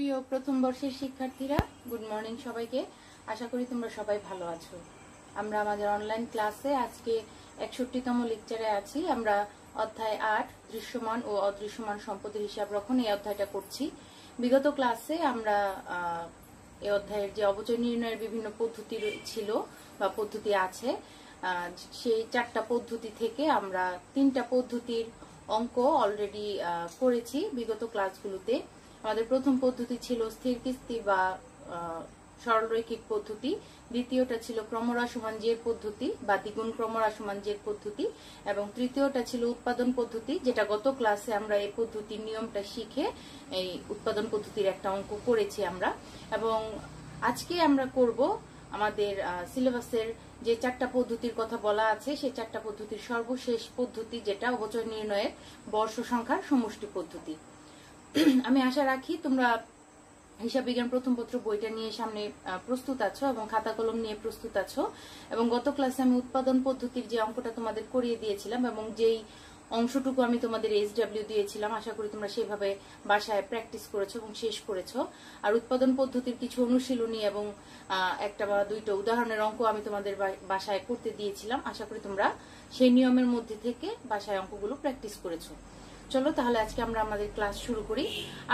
প্রিয় প্রথম বর্ষের শিক্ষার্থীরা, গুড মর্নিং সবাইকে। আশা করি তোমরা সবাই ভালো আছো। আমরা আমাদের অনলাইন ক্লাসে আজকে 61তম লেকচারে আছি। আমরা অধ্যায় 8 দৃশ্যমান ও অদৃশ্যমান সম্পদের হিসাব রক্ষণ এই অধ্যায়টা করছি। বিগত ক্লাসে আমরা এই অধ্যায়ের যে অবচয় নির্ণয়ের বিভিন্ন পদ্ধতি ছিল বা পদ্ধতি আছে, সেই 4টা পদ্ধতি থেকে আমরা 3টা পদ্ধতির অঙ্ক অলরেডি করেছি বিগত ক্লাসগুলোতে। আমাদের প্রথম পদ্ধতি ছিল স্থির কিস্তি বা সরলরৈখিক পদ্ধতি, দ্বিতীয়টা ছিল ক্রমহ্রাসমান জের পদ্ধতি বা দ্বিগুণ ক্রমহ্রাসমান জের পদ্ধতি, এবং তৃতীয়টা ছিল উৎপাদন পদ্ধতি, যেটা গত ক্লাসে আমরা এই পদ্ধতির নিয়মটা শিখে এই উৎপাদন পদ্ধতির একটা অঙ্ক করেছি আমরা। এবং আজকে আমরা করব আমাদের সিলেবাসের যে 4টা পদ্ধতির কথা বলা আছে, সেই 4টা পদ্ধতির সর্বশেষ পদ্ধতি, যেটা অবচয় নির্ণয়ের বর্ষ সংখ্যার সমষ্টি পদ্ধতি। আমি আশা রাখি তোমরা হিসাব বিজ্ঞান প্রথম পত্র বইটা নিয়ে সামনে প্রস্তুত আছো এবং খাতা কলম নিয়ে প্রস্তুত আছো। এবং গত ক্লাসে আমি উৎপাদন পদ্ধতির যে অঙ্কটা তোমাদের করিয়ে দিয়েছিলাম এবং যেই অংশটুকু আমি তোমাদের SW দিয়েছিলাম, আশা করি তোমরা সেভাবে বাসায় প্র্যাকটিস করেছো এবং শেষ করেছো। আর উৎপাদন পদ্ধতির কিছু অনুশীলনী এবং একটা বা দুইটা উদাহরণের অঙ্ক আমি তোমাদের বাসায় করতে দিয়েছিলাম। আশা করি তোমরা সেই নিয়মের মধ্যে থেকে বাসায় অঙ্কগুলো প্র্যাকটিস করেছো। চলো তাহলে আজকে আমরা আমাদের ক্লাস শুরু করি।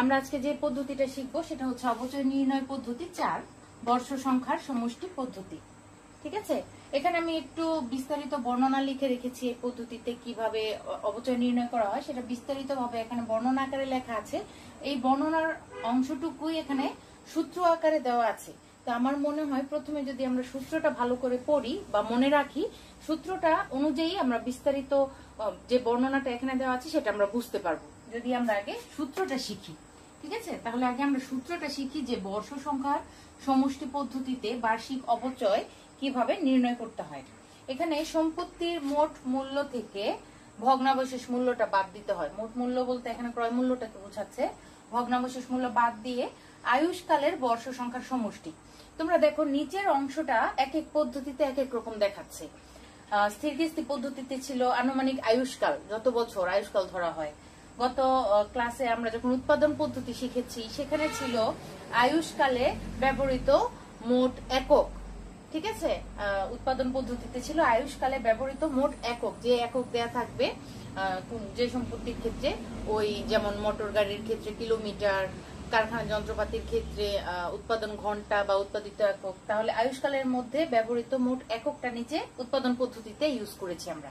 আমরা আজকে যে পদ্ধতিটা শিখবো সেটা হচ্ছে অবচয় নির্ণয় পদ্ধতি 4, বর্ষ সংখ্যার সমষ্টি পদ্ধতি। ঠিক আছে, এখানে আমি একটু বিস্তারিত বর্ণনা লিখে রেখেছি এই পদ্ধতিতে কিভাবে অবচয় নির্ণয় করা হয়, সেটা বিস্তারিত ভাবে এখানে বর্ণনা আকারে লেখা আছে। এই বর্ণনার অংশটুকুই এখানে সূত্র আকারে দেওয়া আছে। তো আমার মনে হয় প্রথমে যদি আমরা সূত্রটা ভালো করে পড়ি বা মনে রাখি, সূত্রটা অনুযায়ী আমরা বিস্তারিত যে বর্ণনাটা এখানে দেওয়া আছে সেটা আমরা বুঝতে পারবো যদি আমরা আগে সূত্রটা শিখি। ঠিক আছে, তাহলে আগে আমরা সূত্রটা শিখি যে বর্ষ সংখ্যার সমষ্টি পদ্ধতিতে বার্ষিক অবচয় কিভাবে নির্ণয় করতে হয়। এখানে সম্পত্তির মোট মূল্য থেকে ভগ্নাবশেষ মূল্যটা বাদ দিতে হয়। মোট মূল্য বলতে এখানে ক্রয় মূল্যটাকে বোঝাচ্ছে। ভগ্নাবশেষ মূল্য বাদ দিয়ে আয়ুষ্কালের বর্ষ সংখ্যার সমষ্টি। তোমরা দেখো নিচের অংশটা এক এক পদ্ধতিতে এক এক রকম দেখাচ্ছে। স্থির কিস্তি পদ্ধতিতে ছিল আনুমানিক আয়ুষ্কাল, যত বছর আয়ুষ্কাল ধরা হয়। গত ক্লাসে আমরা যখন উৎপাদন পদ্ধতি শিখেছি সেখানে ছিল আয়ুষ্কালে ব্যবহৃত মোট একক। ঠিক আছে, উৎপাদন পদ্ধতিতে ছিল আয়ুষ্কালে ব্যবহৃত মোট একক, যে একক দেয়া থাকবে যে সম্পত্তির ক্ষেত্রে, ওই যেমন মোটর গাড়ির ক্ষেত্রে কিলোমিটার, কারখানা যন্ত্রপাতির ক্ষেত্রে উৎপাদন ঘন্টা বা উৎপাদিত একক। তাহলে আয়ুষ্কালের মধ্যে ব্যবহৃত মোট এককটা নিচে উৎপাদন পদ্ধতিতে ইউজ করেছি আমরা।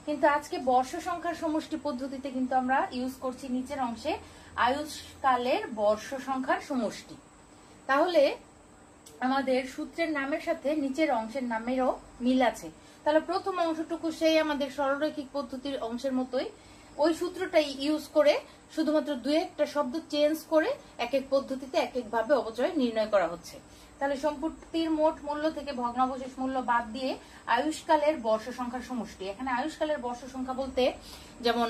কিন্তু আজকে বর্ষ সংখ্যার সমষ্টি পদ্ধতিতে কিন্তু আমরা ইউজ করছি নিচের অংশে আয়ুষ্কালের বর্ষ সংখ্যার সমষ্টি। তাহলে আমাদের সূত্রের নামের সাথে নিচের অংশের নামেরও মিল আছে। তাহলে প্রথম অংশটুকু সেই আমাদের সরলরৈখিক পদ্ধতির অংশের মতোই, ওই সূত্রটাই ইউজ করে শুধুমাত্র 2-1টা শব্দ চেঞ্জ করে এক এক পদ্ধতিতে এক এক ভাবে অবচয় নির্ণয় করা হচ্ছে। তাহলে সম্পত্তির মোট মূল্য থেকে ভগ্নাবশেষ মূল্য বাদ দিয়ে আয়ুষ্কালের বর্ষ সংখ্যার সমষ্টি। এখানে আয়ুষ্কালের বর্ষ সংখ্যা বলতে যেমন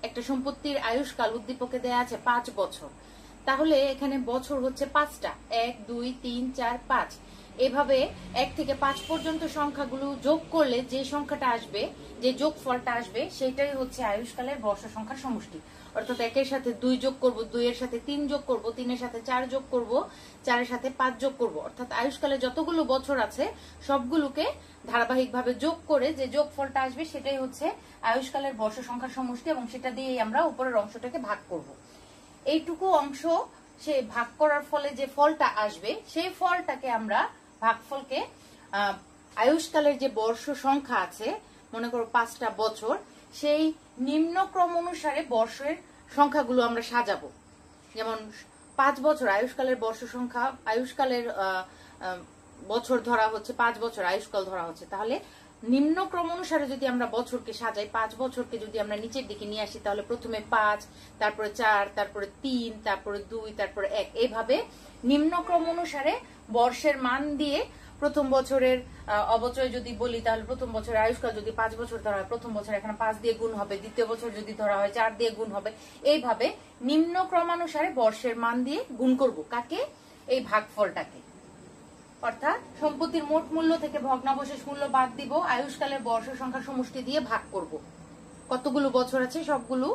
একটা সম্পত্তির আয়ুষ্কাল উদ্দীপকে দেয়া আছে 5 বছর, তাহলে এখানে বছর হচ্ছে 5টা, 1 2 3 4 5। এভাবে 1 থেকে 5 পর্যন্ত সংখ্যাগুলো যোগ করলে যে সংখ্যাটা আসবে, যে যোগফলটা আসবে, সেটাই হচ্ছে আয়ুষ্কালের বর্ষ সংখ্যার সমষ্টি। অর্থাৎ 1-এর সাথে 2 যোগ করব, 2-এর সাথে 3 যোগ করব, 3-এর সাথে 4 যোগ করব, 4-এর সাথে 5 যোগ করব। অর্থাৎ আয়ুষ্কালে যতগুলো বছর আছে সবগুলোকে ধারাবাহিকভাবে যোগ করে যে যোগফলটা আসবে সেটাই হচ্ছে আয়ুষ্কালের বর্ষ সংখ্যার সমষ্টি, এবং সেটা দিয়েই আমরা উপরের অংশটাকে ভাগ করব। এইটুকু অংশ সে ভাগ করার ফলে যে ফলটা আসবে, সেই ফলটাকে আমরা ভাগফলকে আয়ুষ্কালের যে বর্ষ সংখ্যা আছে, মনে করো 5টা বছর, সেই নিম্নক্রম অনুসারে বর্ষের সংখ্যাগুলো আমরা সাজাবো। যেমন 5 বছর আয়ুষ্কালের বর্ষ সংখ্যা, আয়ুষ্কালের বছর ধরা হচ্ছে 5 বছর আয়ুষ্কাল ধরা হচ্ছে। তাহলে নিম্নক্রম অনুসারে যদি আমরা বছরকে সাজাই, 5 বছরকে যদি আমরা নিচের দিকে নিয়ে আসি, তাহলে প্রথমে 5, তারপরে 4, তারপরে 3, তারপরে 2, তারপরে 1, এইভাবে নিম্নক্রম অনুসারে বর্ষের মান দিয়ে প্রথম বছরের অবচয় যদি বলি, তাহলে প্রথম বছরের আয়ুষ্কাল যদি 5 বছর ধরা হয়, প্রথম বছর এখানে 5 দিয়ে গুণ হবে, দ্বিতীয় বছর যদি ধরা হয় 4 দিয়ে গুণ হবে। এইভাবে নিম্ন ক্রমানুসারে বর্ষের মান দিয়ে গুণ করব। কাকে? এই ভাগফলটাকে। অর্থাৎ সম্পত্তির মোট মূল্য থেকে ভগ্নাবশেষ মূল্য বাদ দিব, আয়ুষ্কালের বর্ষ সংখ্যার সমষ্টি দিয়ে ভাগ করব। কতগুলো বছর আছে সবগুলো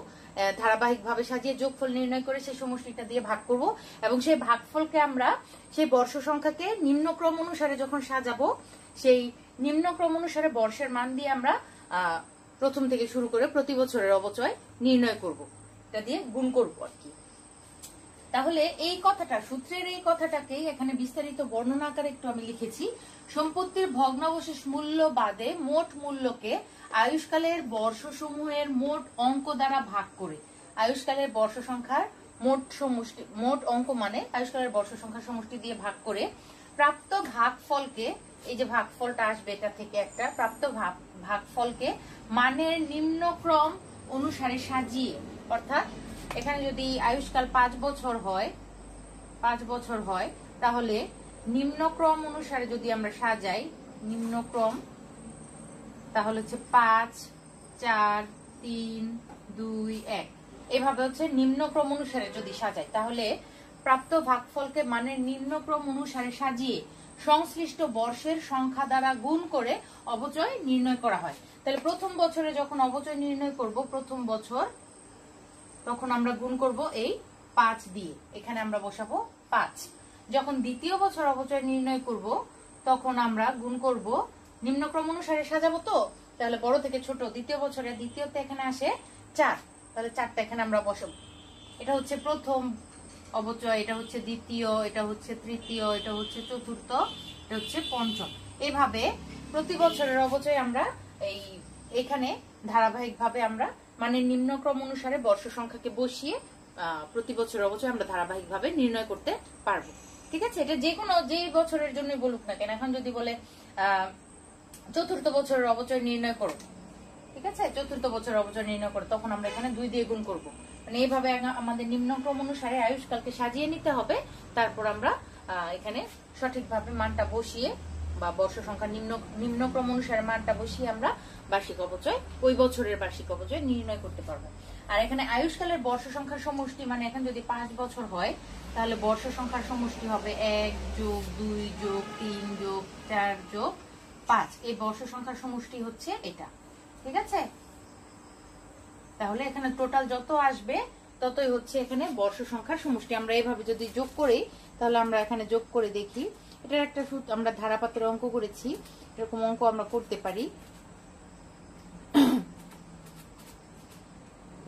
ধারাবাহিকভাবে সাজিয়ে যোগফল নির্ণয় করে সেই সমষ্টিটা দিয়ে ভাগ করব, এবং সেই ভাগফলকে আমরা সেই বর্ষ সংখ্যাকে নিম্নক্রম অনুসারে যখন সাজাবো সেই নিম্নক্রম অনুসারে বর্ষের মান দিয়ে আমরা প্রথম থেকে শুরু করে প্রতি বছরের অবচয় নির্ণয় করব, এটা দিয়ে গুণ করব আর কি। তাহলে এই কথাটা, সূত্রের এই কথাটাকেই এখানে বিস্তারিত বর্ণনা আকারে একটু আমি লিখেছি। সম্পত্তির ভগ্নাবশেষ মূল্য বাদে মোট মূল্যকে আয়ুষ্কালের বর্ষসমূহের মোট অঙ্ক দ্বারা ভাগ করে, আয়ুষ্কালের বর্ষ সংখ্যার মোট অঙ্ক মানে আয়ুষ্কালের বর্ষ সংখ্যার সমষ্টি দিয়ে ভাগ করে প্রাপ্ত ভাগফলকে, এই যে ভাগফলটা আসবে এটা থেকে একটা প্রাপ্ত ভাগফলকে মানের নিম্নক্রম অনুসারে সাজিয়ে, অর্থাৎ এখানে যদি আয়ুষ্কাল 5 বছর হয় তাহলে নিম্নক্রম অনুসারে যদি আমরা সাজাই, নিম্নক্রম তাহলে হচ্ছে 5, 4, 3, 2, 1 এভাবে হচ্ছে নিম্নক্রম অনুসারে যদি সাজাই তাহলে প্রাপ্ত ভাগফলকে মানের নিম্নক্রম অনুসারে সাজিয়ে সংশ্লিষ্ট বর্ষের সংখ্যা দ্বারা গুণ করে অবচয় নির্ণয় করা হয়। তাহলে প্রথম বছরে যখন অবচয় নির্ণয় করব, প্রথম বছর তখন আমরা গুণ করব এই 5 দিয়ে, এখানে আমরা বসাবো 5। যখন দ্বিতীয় বছর অবচয় নির্ণয় করব তখন আমরা গুণ করব, নিম্নক্রম অনুসারে সাজাবো তো, তাহলে বড় থেকে ছোট, দ্বিতীয় বছরে দ্বিতীয়তে এখানে আসে 4, তাহলে 4টা এখানে আমরা বসাবো। এটা হচ্ছে প্রথম অবচয়, এটা হচ্ছে দ্বিতীয়, এটা হচ্ছে তৃতীয়, এটা হচ্ছে চতুর্থ, এটা হচ্ছে পঞ্চম। এইভাবে প্রতি বছরের অবচয় আমরা এখানে ধারাবাহিকভাবে আমরা মানে নিম্নক্রম অনুসারে বর্ষ সংখ্যাকে বসিয়ে প্রতি বছরের অবচয় আমরা ধারাবাহিকভাবে নির্ণয় করতে পারবো। ঠিক আছে, এটা যে বছরের জন্য বলুক না কেন, এখন যদি বলে চতুর্থ বছরের অবচয় নির্ণয় করো, ঠিক আছে, চতুর্থ বছরের অবচয় নির্ণয় করো, তখন আমরা এখানে 2 দিয়ে গুণ করবো। মানে এইভাবে আমাদের নিম্নক্রম অনুসারে আয়ুষ্কালকে সাজিয়ে নিতে হবে, তারপর আমরা এখানে সঠিকভাবে মানটা বসিয়ে বা বর্ষ সংখ্যা নিম্নক্রম অনুসারে মানটা বসিয়ে আমরা বার্ষিক অবচয়, ওই বছরের বার্ষিক অবচয় নির্ণয় করতে পারবো। আর এখানে আয়ুষ্কালের বর্ষ সংখ্যার সমষ্টি মানে এখন যদি 5 বছর হয় তাহলে বর্ষ সংখ্যার সমষ্টি হবে 1 + 2 + 3 + 4 + 5, এই বর্ষ সংখ্যার সমষ্টি হচ্ছে এটা। ঠিক আছে, তাহলে এখানে টোটাল যত আসবে ততই হচ্ছে এখানে বর্ষ সংখ্যার সমষ্টি। আমরা এইভাবে যদি যোগ করি তাহলে আমরা এখানে যোগ করে দেখি, এটার একটা সূত্র আমরা ধারাপাতের অঙ্ক করেছি, এরকম অঙ্ক আমরা করতে পারি।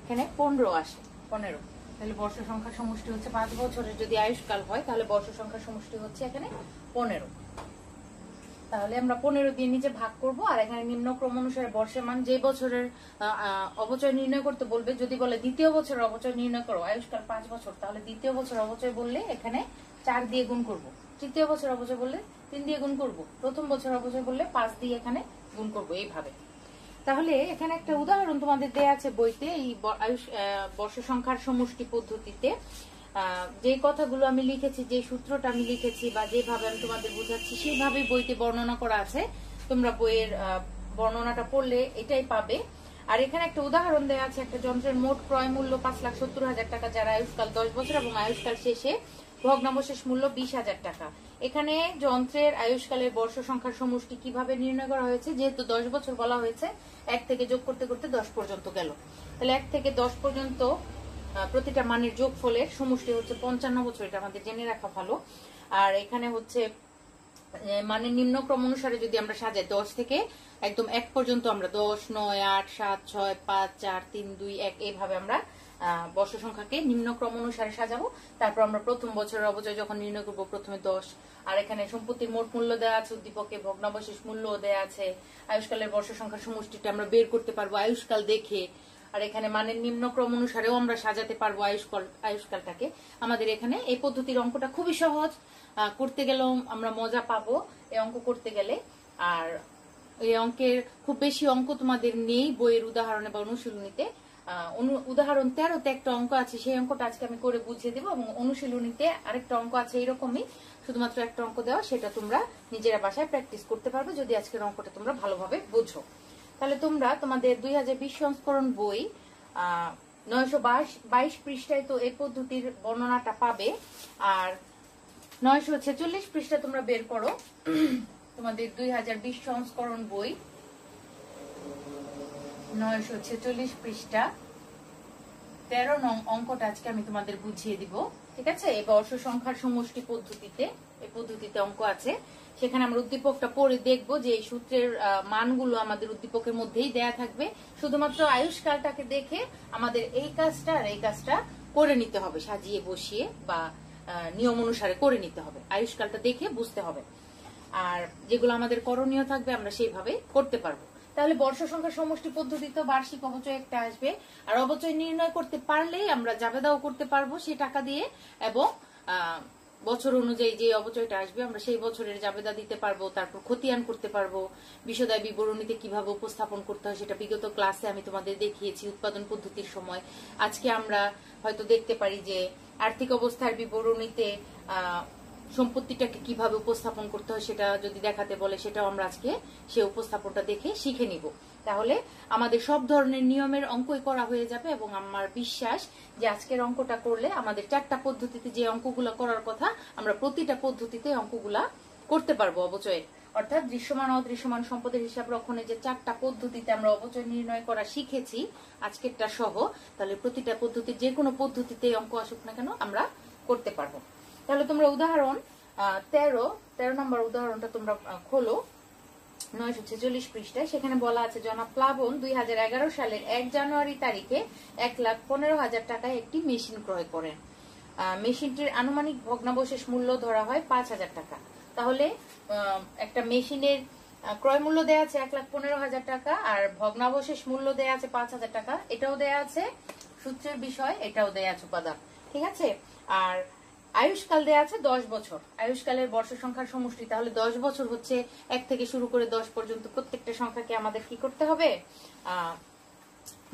এখানে 15 আসে, 15, তাহলে বর্ষ সংখ্যার সমষ্টি হচ্ছে 5 বছরের যদি আয়ুষ্কাল হয় তাহলে বর্ষ সংখ্যার সমষ্টি হচ্ছে এখানে 15। তাহলে আমরা 15 দিয়ে নিচে ভাগ করব, আর এখানে নিম্নক্রম অনুসারে বর্ষের মান যে বছরের অবচয় নির্ণয় করতে বলবে, যদি বলে দ্বিতীয় বছরের অবচয় নির্ণয় করো, আয়ুষ্কাল 5 বছর, তাহলে দ্বিতীয় বছর অবচয় বললে এখানে 4 দিয়ে গুণ করব, তৃতীয় বছর অবচয় বললে 3 দিয়ে গুণ করব, প্রথম বছর অবচয় বললে 5 দিয়ে এখানে গুণ করব, এইভাবে। তাহলে এখানে একটা উদাহরণ তোমাদের দেয়া আছে বইতে, এই বর্ষ সংখ্যার সমষ্টি পদ্ধতিতে যে কথাগুলো আমি লিখেছি, যে সূত্রটা আমি লিখেছি বা যেভাবে আমি তোমাদের বোঝাচ্ছি সেইভাবেই বইতে বর্ণনা করা আছে। তোমরা বইয়ের বর্ণনাটা পড়লে এটাই পাবে। আর এখানে একটা উদাহরণ দেওয়া আছে, একটা যন্ত্রের মোট ক্রয় মূল্য 5,70,000 টাকা, যার আয়ুষ্কাল 10 বছর এবং আয়ুষ্কাল শেষে ভগ্নাবশেষ মূল্য 20,000 টাকা। এখানে যন্ত্রের আয়ুষ্কালের বর্ষ সংখ্যার সমষ্টি কিভাবে নির্ণয় করা হয়েছে, যেহেতু 10 বছর বলা হয়েছে, 1 থেকে যোগ করতে করতে 10 পর্যন্ত গেল, তাহলে 1 থেকে 10 পর্যন্ত প্রতিটা মানের যোগফলের সমষ্টি হচ্ছে 55 বছর, এটা আমাদের জেনে রাখা ভালো। আর এখানে হচ্ছে মানে নিম্নক্রম অনুসারে যদি আমরা সাজাই 10 থেকে একদম 1 পর্যন্ত, আমরা 10, 9, 8, 7, 6, 5, 4, 3, 2, 1 এইভাবে আমরা বর্ষ সংখ্যাকে নিম্নক্রম অনুসারে সাজাবো। তারপর আমরা প্রথম বছরের অবচয় যখন নির্ণয় করবো প্রথমে 10, আর এখানে সম্পত্তির মোট মূল্য দেওয়া আছে, উদ্দীপকে ভগ্নাবশেষ মূল্য দেওয়া আছে, আয়ুষ্কালের বর্ষ সংখ্যার সমষ্টিটা আমরা বের করতে পারবো আয়ুষ্কাল দেখে। আর এখানে মানের নিম্নক্রম অনুসারেও আমরা সাজাতে পারবো আয়ুষ্কালটাকে। আমাদের এখানে এই পদ্ধতির অঙ্কটা খুবই সহজ, করতে গেলেও আমরা মজা পাবো এই অঙ্ক করতে গেলে। আর এই অঙ্কের খুব বেশি অঙ্ক তোমাদের নেই বইয়ের উদাহরণে বা অনুশীলনীতে। উদাহরণ 13তে একটা অঙ্ক আছে, সেই অঙ্কটা আজকে আমি করে বুঝিয়ে দেবো, এবং অনুশীলনীতে আরেকটা অঙ্ক আছে এরকমই, শুধুমাত্র একটা অঙ্ক দেওয়া, সেটা তোমরা নিজেরা বাসায় প্র্যাকটিস করতে পারবে যদি আজকের অঙ্কটা তোমরা ভালোভাবে বুঝো। তাহলে তোমরা তোমাদের 2020 সংস্করণ বই 922 পৃষ্ঠায় তো এই পদ্ধতির বর্ণনাটা পাবে, আর 946 পৃষ্ঠা তোমরা বের করো তোমাদের 2020 সংস্করণ বই 946 পৃষ্ঠা 13 নং অঙ্কটা আজকে আমি তোমাদের বুঝিয়ে দিব। ঠিক আছে, এই বর্ষ সংখ্যার সমষ্টি পদ্ধতিতে এই পদ্ধতিতে অঙ্ক আছে। সেখানে আমরা উদ্দীপকটা পড়ে দেখব যে এই সূত্রের মানগুলো আমাদের উদ্দীপকের মধ্যেই দেয়া থাকবে। শুধুমাত্র আয়ুষ্কালটাকে দেখে আমাদের এই কাজটা আর এই কাজটা করে নিতে হবে, সাজিয়ে বসিয়ে বা নিয়ম অনুসারে করে নিতে হবে। আয়ুষ্কালটা দেখে বুঝতে হবে, আর যেগুলো আমাদের করণীয় থাকবে আমরা সেইভাবে করতে পারবো। তাহলে বর্ষ সংখ্যার সমষ্টি পদ্ধতিতে বার্ষিক অবচয় একটা আসবে, আর অবচয় নির্ণয় করতে পারলেই আমরা জাবেদাও করতে পারবো সেই টাকা দিয়ে, এবং বছর অনুযায়ী যে অবচয়টা আসবে আমরা সেই বছরের জাবেদা দিতে পারবো, তারপর খতিয়ান করতে পারবো। বিশদায় বিবরণীতে কিভাবে উপস্থাপন করতে হয় সেটা বিগত ক্লাসে আমি তোমাদের দেখিয়েছি উৎপাদন পদ্ধতির সময়। আজকে আমরা হয়তো দেখতে পারি যে আর্থিক অবস্থার বিবরণীতে সম্পত্তিটাকে কিভাবে উপস্থাপন করতে হয় সেটা যদি দেখাতে বলে, সেটাও আমরা আজকে সেই উপস্থাপনটা দেখে শিখে নিব। তাহলে আমাদের সব ধরনের নিয়মের অঙ্কই করা হয়ে যাবে, এবং আমার বিশ্বাস যে আজকের অঙ্কটা করলে আমাদের 4টা পদ্ধতিতে যে অঙ্কগুলো করার কথা আমরা প্রতিটা পদ্ধতিতে অঙ্কগুলা করতে পারবো অবচয়ের। অর্থাৎ দৃশ্যমান অদৃশ্যমান সম্পদের হিসাব রক্ষণের যে 4টা পদ্ধতিতে আমরা অবচয় নির্ণয় করা শিখেছি আজকেরটা সহ, তাহলে প্রতিটা পদ্ধতির যে কোনো পদ্ধতিতে অঙ্ক আসুক না কেন আমরা করতে পারবো। তাহলে তোমরা উদাহরণ 13 নম্বর উদাহরণটা তোমরা খোলো 946 পৃষ্ঠায়। সেখানে বলা আছে জনাব প্লাবন 2011 সালের 1 জানুয়ারি তারিখে 1,15,000 টাকায় একটি মেশিন ক্রয় করেন। মেশিনটির আনুমানিক ভগ্নাবশেষ মূল্য ধরা হয় 5,000 টাকা। তাহলে একটা মেশিনের ক্রয় মূল্য দেয়া আছে 1,15,000 টাকা, আর ভগ্নাবশেষ মূল্য দেয়া আছে 5,000 টাকা। এটাও দেয়া আছে সূত্রের বিষয়, এটাও দেয়া আছে উপাদান। ঠিক আছে, আর আয়ুষ্কাল দেয়া আছে 10 বছর। আয়ুষ্কালের বর্ষ সংখ্যার সমষ্টি, তাহলে 10 বছর হচ্ছে 1 থেকে শুরু করে 10 পর্যন্ত প্রত্যেকটা সংখ্যাকে আমাদের কি করতে হবে,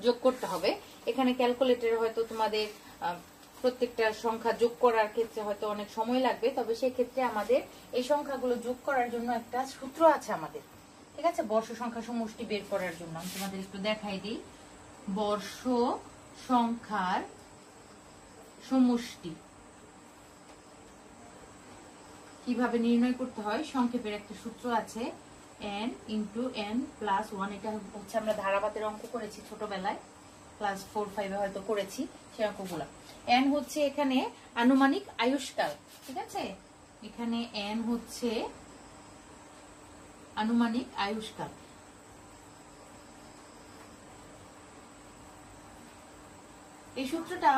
যোগ করতে হবে। এখানে ক্যালকুলেটরে হয়তো তোমাদের প্রত্যেকটা সংখ্যা যোগ করার ক্ষেত্রে হয়তো অনেক সময় লাগবে, তবে সেই ক্ষেত্রে আমাদের এই সংখ্যাগুলো যোগ করার জন্য একটা সূত্র আছে আমাদের। ঠিক আছে, বর্ষ সংখ্যা সমষ্টি বের করার জন্য আমি তোমাদের একটু দেখাই দিই। বর্ষ সংখ্যার সমষ্টি কিভাবে নির্ণয় করতে হয় সংক্ষেপের একটা সূত্র আছে, n × n + 1। এটা হচ্ছে আমরা ধারাবাতের অঙ্ক করেছি ছোটবেলায়, ক্লাস 4-5 হয়তো করেছি সেই অঙ্কগুলো। n হচ্ছে এখানে আনুমানিক আয়ুষ্কাল। ঠিক আছে, এখানে n হচ্ছে আনুমানিক আয়ুষ্কাল। এই সূত্রটা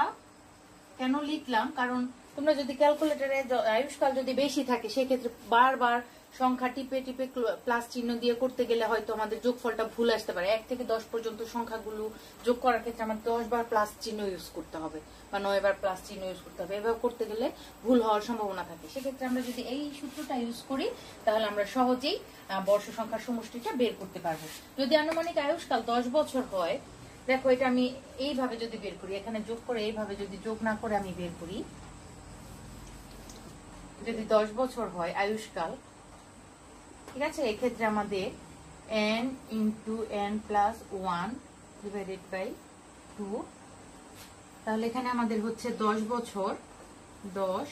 কেন লিখলাম, কারণ তোমরা যদি ক্যালকুলেটরে আয়ুষ্কাল যদি বেশি থাকে সেক্ষেত্রে বারবার সংখ্যা টিপে টিপে প্লাস চিহ্ন দিয়ে করতে গেলে হয়তো আমাদের যোগফলটা ভুল আসতে পারে। 1 থেকে 10 পর্যন্ত সংখ্যাগুলো যোগ করার ক্ষেত্রে আমাদের 10 বার প্লাস চিহ্ন ইউজ করতে হবে বা 9 বার প্লাস চিহ্ন ইউজ করতে হবে। এভাবে করতে গেলে ভুল হওয়ার সম্ভাবনা থাকে। সেক্ষেত্রে আমরা যদি এই সূত্রটা ইউজ করি তাহলে আমরা সহজেই বর্ষ সংখ্যার সমষ্টিটা বের করতে পারবো। যদি আনুমানিক আয়ুষ্কাল 10 বছর হয়, দেখো এটা আমি এইভাবে যদি বের করি, এখানে যোগ করে এইভাবে যদি যোগ না করে আমি বের করি, যদি 10 বছর হয় আয়ুষ্কাল, ঠিক আছে, এক্ষেত্রে আমাদের n × n + 1 / 2। তাহলে এখানে আমাদের হচ্ছে 10 বছর, 10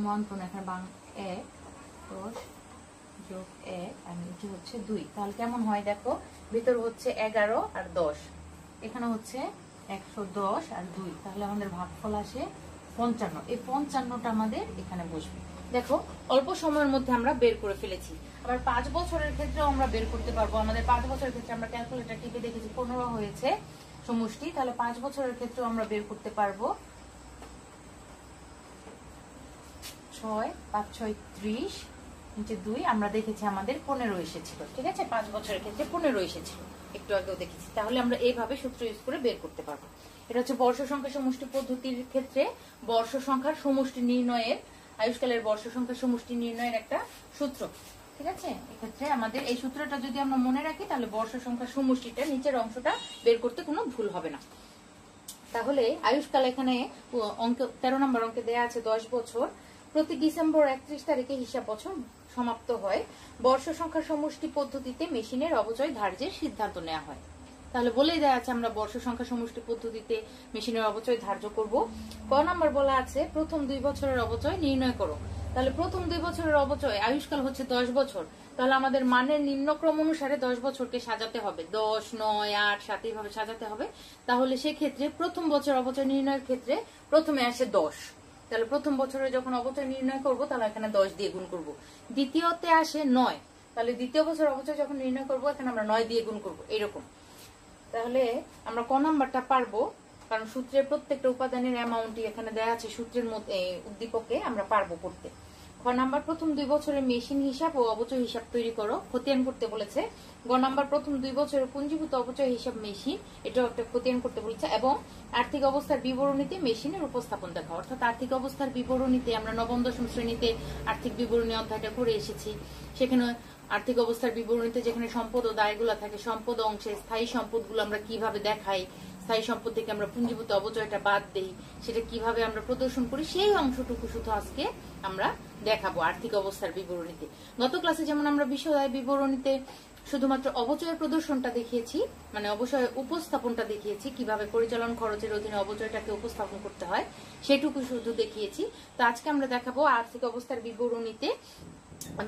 মন্তন এখানে 1 10 যোগ 1 আর নিচে হচ্ছে 2। তাহলে কেমন হয় দেখো, ভিতর হচ্ছে 11 আর 10, এখানে হচ্ছে 110 আর 2। তাহলে আমাদের ভাগফল আসে 55। এই 55টা আমাদের এখানে বসবে। দেখো অল্প সময়ের মধ্যে আমরা বের করে ফেলেছি। আবার 5 বছরের ক্ষেত্রেও আমরা বের করতে পারবো। আমাদের 5 বছরের ক্ষেত্রে আমরা ক্যালকুলেটর টিপে দেখেছি 15 হয়েছে সমষ্টি, তাহলে 5 বছরের ক্ষেত্রেও আমরা বের করতে পারবো। 6 5 6 30 নিচে 2, আমরা দেখেছি আমাদের 15 এসেছিল। ঠিক আছে, 5 বছরের ক্ষেত্রে 15 এসেছিল, একটু আগেও দেখেছি। তাহলে আমরা এইভাবে সূত্র ইউজ করে বের করতে পারবো। এটা হচ্ছে বর্ষ সংখ্যা সমষ্টি পদ্ধতির ক্ষেত্রে বর্ষ সংখ্যার সমষ্টি নির্ণয়ের, আয়ুষ্কালের বর্ষ সংখ্যা সমষ্টি নির্ণয়ের একটা সূত্র। ঠিক আছে, এক্ষেত্রে আমাদের এই সূত্রটা যদি আমরা মনে রাখি তাহলে বর্ষ সংখ্যার সমষ্টিটা নিচের অংশটা বের করতে কোনো ভুল হবে না। তাহলে আয়ুষ্কাল এখানে অঙ্ক 13 নম্বর অঙ্কে দেয়া আছে 10 বছর। প্রতি ডিসেম্বর 31 তারিখে হিসাব বছর সমাপ্ত হয়। বর্ষ সংখ্যার সমষ্টি পদ্ধতিতে মেশিনের অবচয় ধার্যের সিদ্ধান্ত নেওয়া হয়। তাহলে বলেই দেওয়া আছে আমরা বর্ষ সংখ্যা সমষ্টি পদ্ধতিতে মেশিনের অবচয় ধার্য করব। ক নম্বর বলা আছে প্রথম 2 বছরের অবচয় নির্ণয় করো। তাহলে প্রথম 2 বছরের অবচয় আয়ুষ্কাল হচ্ছে 10 বছর। তাহলে আমাদের মানের নিম্নক্রম অনুসারে 10 বছরকে সাজাতে হবে, 10, 9, 8, 7 এইভাবে সাজাতে হবে। তাহলে সেক্ষেত্রে প্রথম বছর অবচয় নির্ণয়ের ক্ষেত্রে প্রথমে আসে 10। তাহলে প্রথম বছরে যখন অবচয় নির্ণয় করব তাহলে এখানে 10 দিয়ে গুণ করব। দ্বিতীয়তে আসে 9, তাহলে দ্বিতীয় বছর অবচয় যখন নির্ণয় করব এখানে আমরা 9 দিয়ে গুণ করব, এরকম। তাহলে আমরা ক নাম্বারটা পারবো, কারণ সূত্রের প্রত্যেকটা উপাদানের অ্যামাউন্টই এখানে দেওয়া আছে সূত্রের মধ্যে, উদ্দীপকে আমরা পারবো করতে। খ নাম্বার প্রথম 2 বছরের মেশিন হিসাব ও অবচয় হিসাব তৈরি করো, খতিয়ান করতে বলেছে। গ নাম্বার প্রথম 2 বছরের পুঞ্জীভূত অবচয় হিসাব মেশিন, এটাও একটা খতিয়ান করতে বলেছে। এবং আর্থিক অবস্থার বিবরণীতে মেশিনের উপস্থাপন দেখা, অর্থাৎ আর্থিক অবস্থার বিবরণীতে আমরা নবম দশম শ্রেণীতে আর্থিক বিবরণী অধ্যায়টা করে এসেছি। সেখানে আর্থিক অবস্থার বিবরণীতে যেখানে সম্পদ ও দায়গুলো থাকে, সম্পদ অংশে স্থায়ী সম্পদগুলো আমরা কিভাবে দেখাই, স্থায়ী সম্পদ থেকে আমরা পুঞ্জীভূত অবচয়টা বাদ দেই, সেটা কিভাবে আমরা প্রদর্শন করি, সেই অংশটুকু শুধু আজকে আমরা দেখাবো আর্থিক অবস্থার বিবরণীতে। গত ক্লাসে যেমন আমরা বিষয় আয় বিবরণীতে শুধুমাত্র অবচয়ের প্রদর্শনটা দেখিয়েছি, মানে অবচয় উপস্থাপনটা দেখিয়েছি, কিভাবে পরিচালন খরচের অধীনে অবচয়টাকে উপস্থাপন করতে হয় সেটুকু শুধু দেখিয়েছি। তো আজকে আমরা দেখাবো আর্থিক অবস্থার বিবরণীতে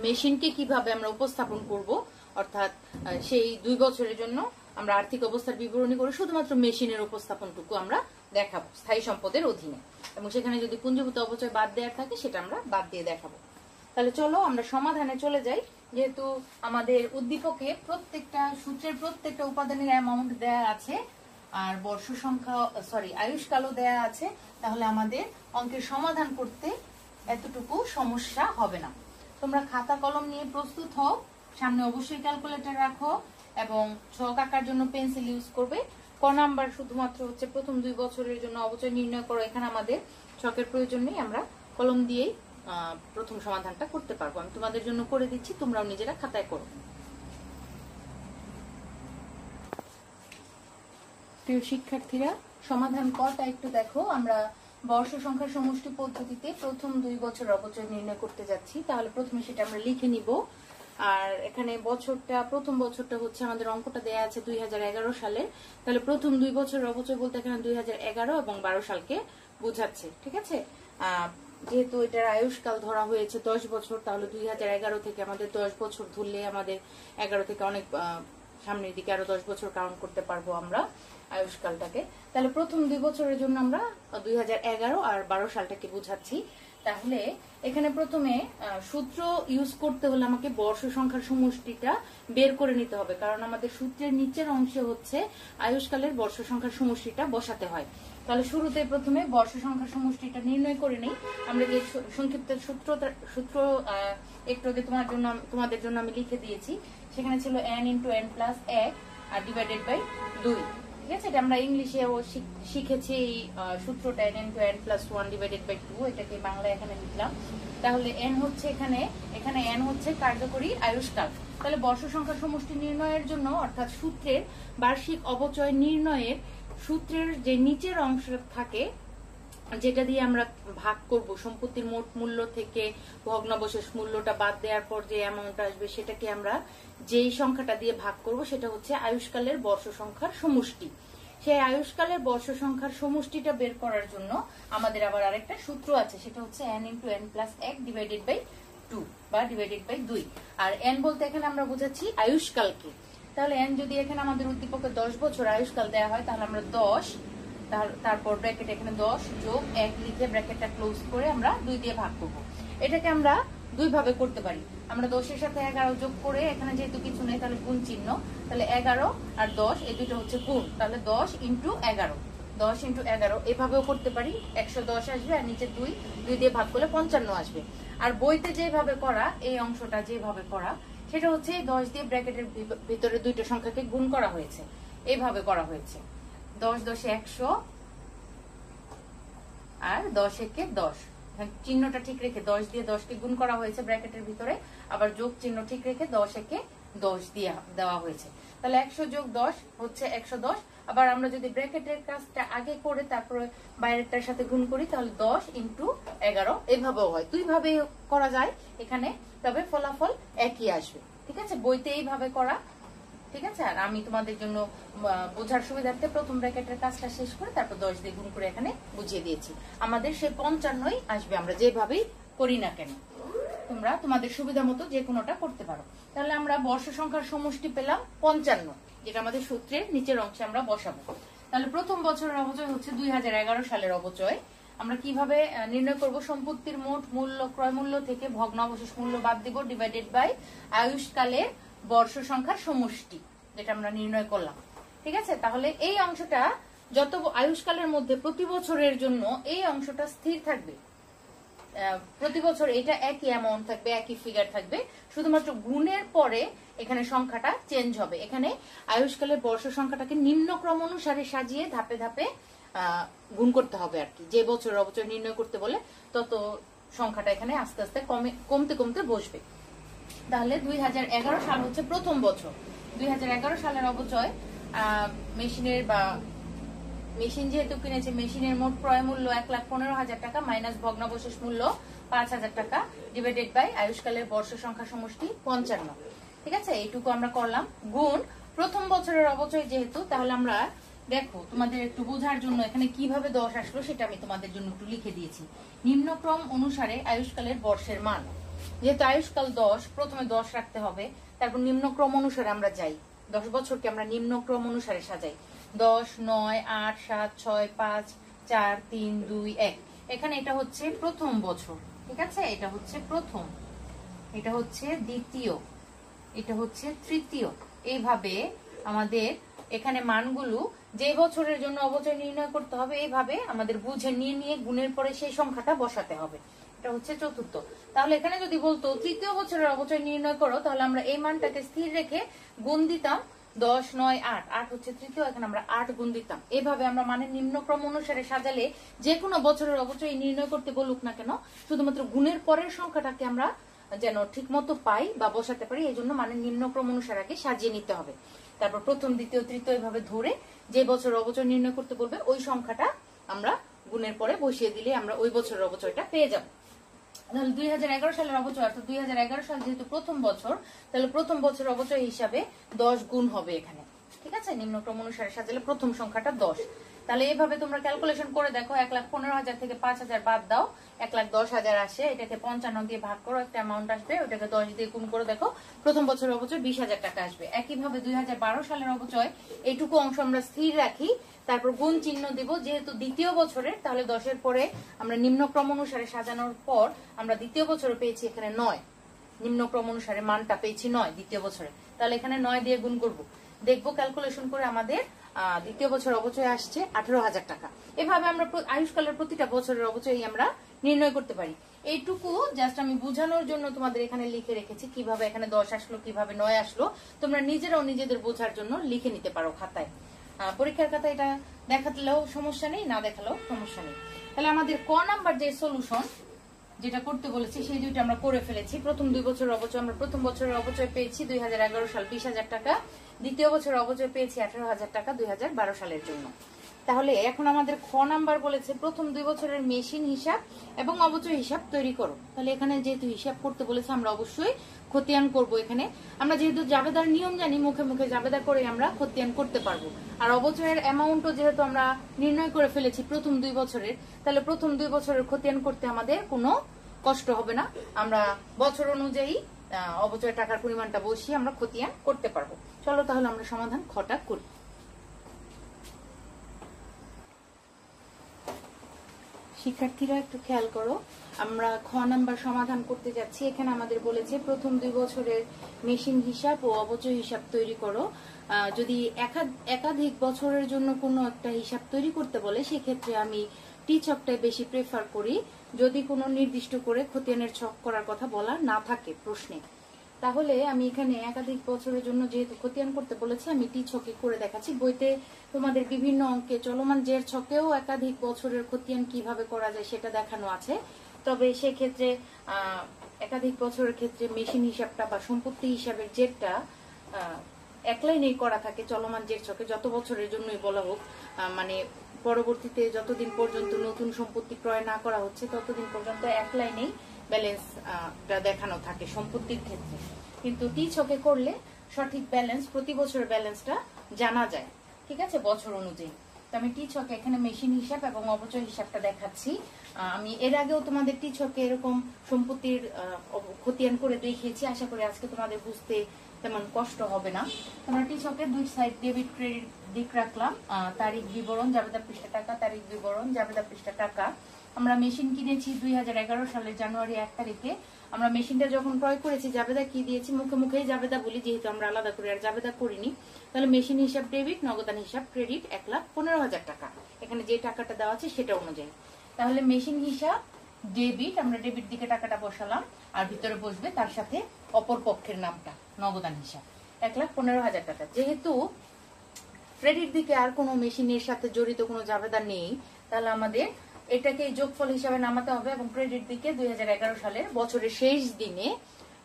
মেশিনকে কিভাবে আমরা উপস্থাপন করব, অর্থাৎ সেই 2 বছরের জন্য আমরা আর্থিক অবস্থার বিবরণী করে শুধুমাত্র মেশিনের উপস্থাপনটুকু আমরা দেখাবো স্থায়ী সম্পদের অধীনে, এবং সেখানে যদি পুঞ্জীভূত অবচয় বাদ দেওয়ার থাকে সেটা আমরা বাদ দিয়ে দেখাবো। তাহলে চলো আমরা সমাধানে চলে যাই। যেহেতু আমাদের উদ্দীপকে প্রত্যেকটা সূত্রের প্রত্যেকটা উপাদানের অ্যামাউন্ট দেয়া আছে আর বর্ষ সংখ্যা আয়ুষ্কালও দেয়া আছে, তাহলে আমাদের অঙ্কের সমাধান করতে এতটুকু সমস্যা হবে না। তোমরা খাতা কলম নিয়ে প্রস্তুত হও, সামনে অবশ্যই ক্যালকুলেটর রাখো এবং ছক আঁকার জন্য পেন্সিল ইউজ করবে। ক নাম্বার শুধুমাত্র হচ্ছে প্রথম 2 বছরের জন্য অবচয় নির্ণয় করো, এখানে আমাদের ছকের প্রয়োজন নেই, আমরা কলম দিয়েই প্রথম সমাধানটা করতে পারবো। আমি তোমাদের জন্য করে দিচ্ছি, তোমরাও নিজেরা খাতায় করো। প্রিয় শিক্ষার্থীরা, সমাধান কটা একটু দেখো। আমরা বর্ষ সংখ্যা সমষ্টি পদ্ধতিতে প্রথম 2 বছর অবচয় নির্ণয় করতে যাচ্ছি। তাহলে প্রথমে সেটা আমরা লিখে নিব। আর এখানে প্রথম বছরটা হচ্ছে আমাদের অঙ্কটা দেয়া আছে 2011 সালে। তাহলে প্রথম 2 বছরের অবচয় বলতে এখানে 2011 এবং 12 সালকে বোঝাচ্ছে, ঠিক আছে। যেহেতু এটার আয়ুষ্কাল ধরা হয়েছে 10 বছর, তাহলে 2011 থেকে আমাদের 10 বছর ধরলে আমাদের 11 থেকে অনেক সামনের দিকে আরো 10 বছর কাউন্ট করতে পারবো আমরা আয়ুষ্কালটাকে। তাহলে প্রথম 2 বছরের জন্য আমরা 2011 আর 12 সালটাকে বোঝাচ্ছি। তাহলে এখানে প্রথমে সূত্র ইউজ করতে হলে আমাকে বর্ষ সংখ্যার সমষ্টিটা বের করে নিতে হবে, কারণ আমাদের সূত্রের নিচের অংশে হচ্ছে আয়ুষ্কালের বর্ষ সংখ্যার সমষ্টিটা বসাতে হয়। তাহলে শুরুতে প্রথমে বর্ষ সংখ্যার সমষ্টিটা নির্ণয় করে নেই। আমরা যে সংক্ষিপ্ত সূত্র একটু আগে তোমাদের জন্য আমি লিখে দিয়েছি, সেখানে ছিল n × n+1 R divided by 2, ঠিক আছে। এটা আমরা ইংলিশেও শিখেছি এই সূত্রটা, n × n+1 ডিভাইডেড বাই 2, এটাকে বাংলায় এখানে লিখলাম। তাহলে n হচ্ছে এখানে n হচ্ছে কার্যকরী আয়ুষ্কাল। তাহলে বর্ষ সংখ্যা সমষ্টি নির্ণয়ের জন্য, অর্থাৎ সূত্রের বার্ষিক অবচয় নির্ণয়ের সূত্রের যে নিচের অংশ থাকে, যেটা দিয়ে আমরা ভাগ করব, সম্পত্তির মোট মূল্য থেকে ভগ্নাবশেষ মূল্যটা বাদ দেওয়ার পর যে অ্যামাউন্ট আসবে, সেটাকে আমরা যেই সংখ্যাটা দিয়ে ভাগ করব সেটা হচ্ছে আয়ুষ্কালের বর্ষ সংখ্যার সমষ্টি। সেই আয়ুষ্কালের বর্ষ সংখ্যার সমষ্টিটা বের করার জন্য আমাদের আবার আরেকটা সূত্র আছে, সেটা হচ্ছে n × n+1 ডিভাইডেড বাই 2 বা ডিভাইডেড বাই 2। আর n বলতে এখানে আমরা বোঝাচ্ছি আয়ুষ্কালকে। তাহলে n যদি এখানে আমাদের উদ্দীপকে 10 বছর আয়ুষ্কাল দেওয়া হয়, তাহলে আমরা 10, তারপর ব্র্যাকেট এখানে 10 যোগ 1 লিখে ব্র্যাকেটটা ক্লোজ করে আমরা 2 দিয়ে ভাগ করব। এটাকে আমরা 2 ভাবে করতে পারি। আমরা 10 এর সাথে 11 যোগ করে, এখানে যেহেতু কিছু নেই তাহলে গুণ চিহ্ন, তাহলে 11 আর 10 এই দুটো হচ্ছে গুণ, তাহলে 10 × 11 এভাবেও করতে পারি। 110 আসবে আর নিচে 2 দিয়ে ভাগ করলে 55 আসবে। আর বইতে যেভাবে করা, এই অংশটা যেভাবে করা, সেটা হচ্ছে 10 দিয়ে ব্র্যাকেটের ভিতরে দুইটা সংখ্যাকে গুণ করা হয়েছে, এইভাবে করা হয়েছে। 10 × 10 = 100 আর 10 × 1 = 10। চিহ্নটা ঠিক রেখে 10 দিয়ে 10কে গুণ করা হয়েছে ব্র্যাকেটের ভিতরে, আবার যোগ চিহ্ন ঠিক রেখে 10 × 1 = 10 দিয়ে দেওয়া হয়েছে। তাহলে 100 + 10 হচ্ছে 110। আবার আমরা যদি ব্র্যাকেটের কাজটা আগে করে তারপরে বাইরেরটার সাথে গুণ করি, তাহলে 10 × 11 এভাবেও হয়। 2 ভাবে করা যায় এখানে, তবে ফলাফল একই আসবে, ঠিক আছে। বইতে এইভাবে করা, ঠিক আছে। আর আমি তোমাদের জন্য বোঝার সুবিধার্থে প্রথম ব্র্যাকেটের কাজটা শেষ করে তারপর 10 দিয়ে গুণ করে এখানে বুঝিয়ে দিয়েছি। আমাদের সেই 55ই আসবে আমরা যেভাবেই করি না কেন, তোমরা তোমাদের সুবিধা মতো যে কোনোটা করতে পারো। তাহলে আমরা বর্ষ সংখ্যার সমষ্টি পেলাম 55, যেটা আমাদের সূত্রের নিচের অংশে আমরা বসাবো। তাহলে প্রথম বছরের অবচয় হচ্ছে 2011 সালের অবচয়। আমরা কিভাবে নির্ণয় করব? সম্পত্তির মোট মূল্য, ক্রয় মূল্য থেকে ভগ্নাবশেষ মূল্য বাদ দিব, ডিভাইডেড বাই আয়ুষ্কালের বর্ষ সংখ্যার সমষ্টি, যেটা আমরা নির্ণয় করলাম। ঠিক আছে, তাহলে এই অংশটা যত আয়ুষ্কালের মধ্যে প্রতি বছরের জন্য এই অংশটা স্থির থাকবে। প্রতি বছর এটা একই অ্যামাউন্ট থাকবে, একই ফিগার থাকবে, শুধুমাত্র গুণের পরে এখানে সংখ্যাটা চেঞ্জ হবে। এখানে আয়ুষ্কালের বর্ষ সংখ্যাটাকে নিম্নক্রম অনুসারে সাজিয়ে ধাপে ধাপে গুণ করতে হবে আর কি। যে বছরের অবচয় নির্ণয় করতে বলে তত সংখ্যাটা এখানে আস্তে আস্তে কমতে কমতে বসবে। তাহলে 2011 সাল হচ্ছে প্রথম বছর। 2011 সালের অবচয় মেশিনের বা মেশিন যেহেতু কিনেছে, মেশিনের মোট ক্রয় মূল্য 1,15,000 টাকা মাইনাস ভগ্নাবশেষ মূল্য 5,000 টাকা ডিভাইডেড বাই আয়ুষ্কালের বর্ষ সংখ্যা সমষ্টি 55। ঠিক আছে, এইটুকু আমরা করলাম। গুণ প্রথম বছরের অবচয় যেহেতু, তাহলে আমরা দেখো তোমাদের একটু বোঝার জন্য এখানে কিভাবে 10 আসলো সেটা আমি তোমাদের জন্য একটু লিখে দিয়েছি। নিম্নক্রম অনুসারে আয়ুষ্কালের বর্ষের মান, যেহেতু আয়ুষ্কাল 10, প্রথমে 10 রাখতে হবে, তারপর নিম্নক্রম অনুসারে আমরা যাই। 10 বছরকে আমরা নিম্নক্রম অনুসারে সাজাই। 10, 9, 8, 7, 6, 5, 4, 3, 2, 1। এখানে এটা হচ্ছে প্রথম বছর। ঠিক আছে, এটা হচ্ছে প্রথম, এটা হচ্ছে দ্বিতীয়, এটা হচ্ছে তৃতীয়। এইভাবে আমাদের এখানে মানগুলো যে বছরের জন্য অবচয় নির্ণয় করতে হবে, এইভাবে আমাদের বুঝে নিয়ে নিয়ে গুণের পরে সেই সংখ্যাটা বসাতে হবে। এটা হচ্ছে চতুর্থ। তাহলে এখানে যদি বলতো তৃতীয় বছরের অবচয় নির্ণয় করো, তাহলে আমরা এই মানটাকে স্থির রেখে গুণ দিতাম। 10, 9, 8, 8 হচ্ছে তৃতীয়, এখানে আমরা 8 গুণ দিতাম। এভাবে আমরা মানের নিম্নক্রম অনুসারে সাজালে যে কোনো বছরের অবচয় নির্ণয় করতে বলুক না কেন, শুধুমাত্র গুণের পরের সংখ্যাটাকে আমরা যেন ঠিক মতো পাই বা বসাতে পারি, এই জন্য মানের নিম্নক্রম অনুসারে আগে সাজিয়ে নিতে হবে। তারপর প্রথম, দ্বিতীয়, তৃতীয় এভাবে ধরে যে বছর অবচয় নির্ণয় করতে বলবে ওই সংখ্যাটা আমরা গুণের পরে বসিয়ে দিলে আমরা ওই বছরের অবচয়টা পেয়ে যাব। তাহলে 2011 সালের অবচয়, অর্থাৎ 2011 সাল যেহেতু প্রথম বছর, তাহলে প্রথম বছর অবচয় হিসাবে 10 গুণ হবে এখানে। ঠিক আছে, নিম্নক্রম অনুসারে সাজালে প্রথম সংখ্যাটা 10। তাহলে এইভাবে তোমরা ক্যালকুলেশন করে দেখো। 1,15,000 থেকে 5,000 বাদ দাও, 1,10,000 আসে। এটাকে 55 দিয়ে ভাগ করো, একটা অ্যামাউন্ট আসবে, ওটাকে 10 দিয়ে গুণ করে দেখো, প্রথম বছরের অবচয় 20,000 টাকা আসবে। একইভাবে 2012 সালের অবচয় এইটুকু অংশ আমরা স্থির রাখি, তারপর গুণ চিহ্ন দিব, যেহেতু দ্বিতীয় বছরের, তাহলে 10-এর পরে আমরা নিম্নক্রম অনুসারে সাজানোর পর আমরা দ্বিতীয় বছরে পেয়েছি এখানে 9, নিম্নক্রম অনুসারে মানটা পেয়েছি 9 দ্বিতীয় বছরে। তাহলে এখানে 9 দিয়ে গুণ করব, দেখবো ক্যালকুলেশন করে আমাদের দ্বিতীয় বছর অবচয় আসছে 18,000 টাকা। এভাবে আমরা আয়ুষ্কালের প্রতিটা বছরের অবচয় আমরা নির্ণয় করতে পারি। এইটুকু জাস্ট আমি বোঝানোর জন্য তোমাদের এখানে লিখে রেখেছি, কিভাবে এখানে 10 আসলো, কিভাবে 9 আসলো, তোমরা নিজেরাও নিজেদের বোঝার জন্য লিখে নিতে পারো খাতায়। পরীক্ষার খাতায় এটা দেখালেও সমস্যা নেই, না দেখালেও সমস্যা নেই। তাহলে আমাদের ক নাম্বার যে সলিউশন যেটা করতে বলেছি সেই দুইটা আমরা করে ফেলেছি। প্রথম 2 বছরের অবচয়, আমরা প্রথম বছরের অবচয় পেয়েছি 2011 সাল 20,000 টাকা, দ্বিতীয় বছরের অবচয় পেয়েছি 18,000 টাকা 2012 সালের জন্য। তাহলে এখন আমাদের খ নাম্বার বলেছে প্রথম 2 বছরের মেশিন হিসাব এবং অবচয় হিসাব তৈরি করো। তাহলে এখানে যেহেতু হিসাব করতে বলেছে আমরা অবশ্যই খতিয়ান করব। এখানে আমরা যেহেতু জাবেদার নিয়ম জানি, মুখে মুখে জাবেদা করে আমরা খতিয়ান করতে পারবো। আর অবচয়ের অ্যামাউন্টও যেহেতু আমরা নির্ণয় করে ফেলেছি প্রথম 2 বছরের, তাহলে প্রথম 2 বছরের খতিয়ান করতে আমাদের কোনো কষ্ট হবে না। আমরা বছর অনুযায়ী অবচয় টাকার পরিমাণটা বসিয়ে আমরা খতিয়ান করতে পারবো। চলো তাহলে আমরা সমাধান খটা করি। শিক্ষার্থীরা একটু খেয়াল করো, আমরা খ নাম্বার সমাধান করতে যাচ্ছি। এখানে আমাদের বলেছে প্রথম 2 বছরের মেশিন হিসাব ও অবচয় হিসাব তৈরি করো। যদি একাধিক বছরের জন্য কোনো একটা হিসাব তৈরি করতে বলে, সেক্ষেত্রে আমি টি ছকটাই বেশি প্রেফার করি, যদি কোনো নির্দিষ্ট করে খতিয়ানের ছক করার কথা বলা না থাকে প্রশ্নে। তাহলে আমি এখানে একাধিক বছরের জন্য যেহেতু খতিয়ান করতে বলেছে, আমি টি ছকে করে দেখাচ্ছি। বইতে তোমাদের বিভিন্ন অঙ্কে চলমান জের ছকেও একাধিক বছরের খতিয়ান কিভাবে করা যায় সেটা দেখানো আছে। তবে সেক্ষেত্রে একাধিক বছরের ক্ষেত্রে মেশিন হিসাবটা বা সম্পত্তি হিসাবের জেরটা এক লাইনেই করা থাকে চলমান জের ছকে, যত বছরের জন্যই বলা হোক। মানে পরবর্তীতে যতদিন পর্যন্ত নতুন সম্পত্তি ক্রয় না করা হচ্ছে ততদিন পর্যন্ত এক লাইনেই ব্যালেন্সটা দেখানো থাকে সম্পত্তির ক্ষেত্রে। কিন্তু টি ছকে করলে সঠিক ব্যালেন্স, প্রতি বছরের ব্যালেন্সটা জানা যায়। ঠিক আছে, বছর অনুযায়ী। তো আমি টি ছকে এখানে মেশিন হিসাব এবং অপচয় হিসাবটা দেখাচ্ছি। আমি এর আগেও তোমাদের টি ছকে এরকম সম্পত্তির খতিয়ান করে দেখিয়েছি, আশা করি আজকে তোমাদের বুঝতে তেমন কষ্ট হবে না। তোমরা টি ছকে দুই সাইড ডেবিট ক্রেডিট দিক রাখলাম, তারিখ বিবরণ জাবেদা পৃষ্ঠা টাকা, তারিখ বিবরণ জাবেদা পৃষ্ঠা টাকা। আমরা মেশিন কিনেছি 2011 সালের জানুয়ারি 1 তারিখে। আমরা মেশিনটা যখন ক্রয় করেছি জাবেদা কি দিয়েছি, মুখে মুখেই জাবেদা বলি, যেহেতু আমরা আলাদা করে আর জাবেদা করিনি। তাহলে মেশিন হিসাব ডেবিট, নগদান হিসাব ক্রেডিট 1,15,000 টাকা। এখানে যে টাকাটা দেওয়া আছে সেটা অনুযায়ী। তাহলে মেশিন হিসাব ডেবিট, আমরা ডেবিট দিকে টাকাটা বসালাম, আর ভিতরে বসবে তার সাথে অপর পক্ষের নামটা, নগদান হিসাব 1,15,000 টাকা। যেহেতু ক্রেডিট দিকে আর কোনো মেশিনের সাথে জড়িত কোনো জাবেদা নেই, তাহলে আমাদের এটাকে যোগফল হিসাবে নামাতে হবে এবং ক্রেডিট দিকে 2011 সালের বছরের শেষ দিনে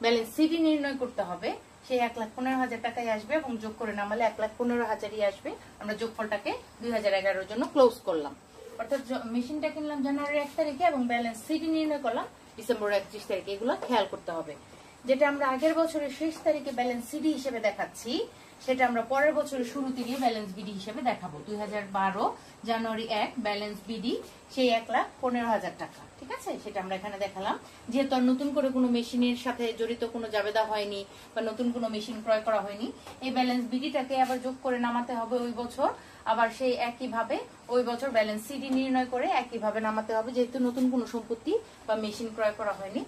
ব্যালেন্স সিডি নির্ণয় করতে হবে। সেই 1,15,000 টাকাই আসবে এবং যোগ করে নামালে 1,15,000ই আসবে। আমরা যোগফলটাকে 2011 জন্য ক্লোজ করলাম। অর্থাৎ মেশিনটা কিনলাম জানুয়ারি 1 তারিখে এবং ব্যালেন্স সিডি নির্ণয় করলাম ডিসেম্বর 31 তারিখে। এগুলো খেয়াল করতে হবে। যেটা আমরা আগের বছরের শেষ তারিখে ব্যালেন্স সিডি হিসেবে দেখাচ্ছি, সেটা আমরা পরের বছরের শুরুতে গিয়ে ব্যালেন্স বিডি হিসেবে দেখাবো। 2012 জানুয়ারি 1 ব্যালেন্স বিডি সেই 1,15,000 টাকা। ঠিক আছে, সেটা আমরা এখানে দেখালাম। যেহেতু আর নতুন করে কোনো মেশিনের সাথে জড়িত কোনো জাবেদা হয়নি বা নতুন কোনো মেশিন ক্রয় করা হয়নি, এই ব্যালেন্স বিডিটাকে আবার যোগ করে নামাতে হবে ওই বছর। আবার সেই একইভাবে ওই বছর ব্যালেন্স সিডি নির্ণয় করে একইভাবে নামাতে হবে, যেহেতু নতুন কোনো সম্পত্তি বা মেশিন ক্রয় করা হয়নি।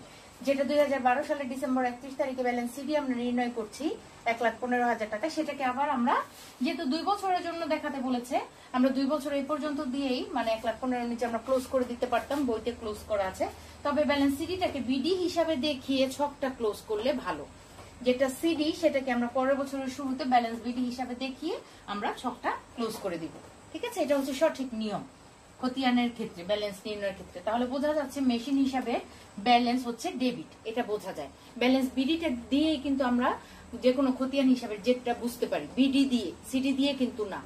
যেটা 2012 সালের ডিসেম্বর 31 তারিখে ব্যালেন্স সিডি আমরা নির্ণয় করছি 1,15,000 টাকা, সেটাকে আবার আমরা যেহেতু 2 বছরের জন্য দেখাতে বলেছে, আমরা 2 বছর এই পর্যন্ত দিয়েই মানে 1,15,000 নিচে আমরা ক্লোজ করে দিতে পারতাম, বইতে ক্লোজ করা আছে। তবে ব্যালেন্স সিডিটাকে বিডি হিসাবে দেখিয়ে ছকটা ক্লোজ করলে ভালো। যেটা সিডি সেটাকে আমরা পরের বছরের শুরুতে ব্যালেন্স বিডি হিসাবে দেখিয়ে আমরা ছকটা ক্লোজ করে দিব। ঠিক আছে, এটা হচ্ছে সঠিক নিয়ম খতিয়ানের ক্ষেত্রে, ব্যালেন্স নির্ণয়ের ক্ষেত্রে। তাহলে বোঝা যাচ্ছে মেশিন হিসাবে ব্যালেন্স হচ্ছে ডেবিট, এটা বোঝা যায়। ব্যালেন্স বিডিটা দিয়েই কিন্তু আমরা যে কোনো খতিয়ান হিসাবে যেটা বুঝতে পারি, বিডি দিয়ে, সিডি দিয়ে কিন্তু না।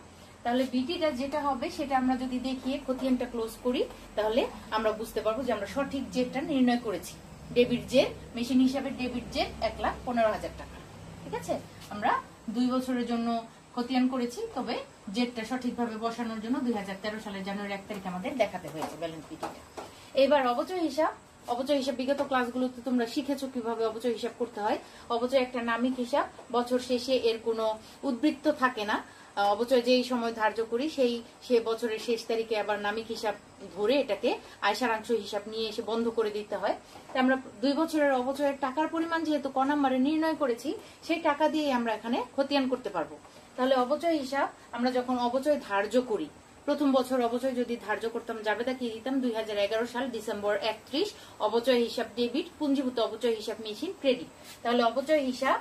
তাহলে বিডিটা যেটা হবে সেটা আমরা যদি দেখিয়ে খতিয়ানটা ক্লোজ করি, তাহলে আমরা বুঝতে পারবো যে আমরা সঠিক জেটটা নির্ণয় করেছি। ডেবিট জেট, মেশিন হিসাবে ডেবিট জেট 1,15,000 টাকা। ঠিক আছে, আমরা 2 বছরের জন্য খতিয়ান করেছি, তবে জেটটা সঠিকভাবে বসানোর জন্য 2013 সালের জানুয়ারি 1 তারিখে আমাদের দেখাতে হয়েছে ব্যালেন্স বিডিটা। এবার অবচয় হিসাব। অবচয় হিসাব বিগত ক্লাসগুলোতে তোমরা শিখেছো কিভাবে অবচয় হিসাব করতে হয়। অবচয় একটা নামিক হিসাব, বছর শেষে এর কোনো উদ্বৃত্ত থাকে না। অবচয় যেই সময় ধার্য করি সে বছরের শেষ তারিখে আবার নামিক হিসাব ধরে এটাকে আয় সারাংশ হিসাব নিয়ে এসে বন্ধ করে দিতে হয়। আমরা 2 বছরের অবচয়ের টাকার পরিমাণ যেহেতু ক নাম্বারে নির্ণয় করেছি, সেই টাকা দিয়ে আমরা এখানে খতিয়ান করতে পারবো। তাহলে অবচয় হিসাব আমরা যখন অবচয় ধার্য করি, প্রথম বছর অবচয় যদি ধার্য করতাম, জাবেদা কি দিতাম 2011 সাল ডিসেম্বর 31, অবচয় হিসাব ডেবিট, পুঞ্জীভূত অবচয় হিসাব মেশিন ক্রেডিট। তাহলে অবচয় হিসাব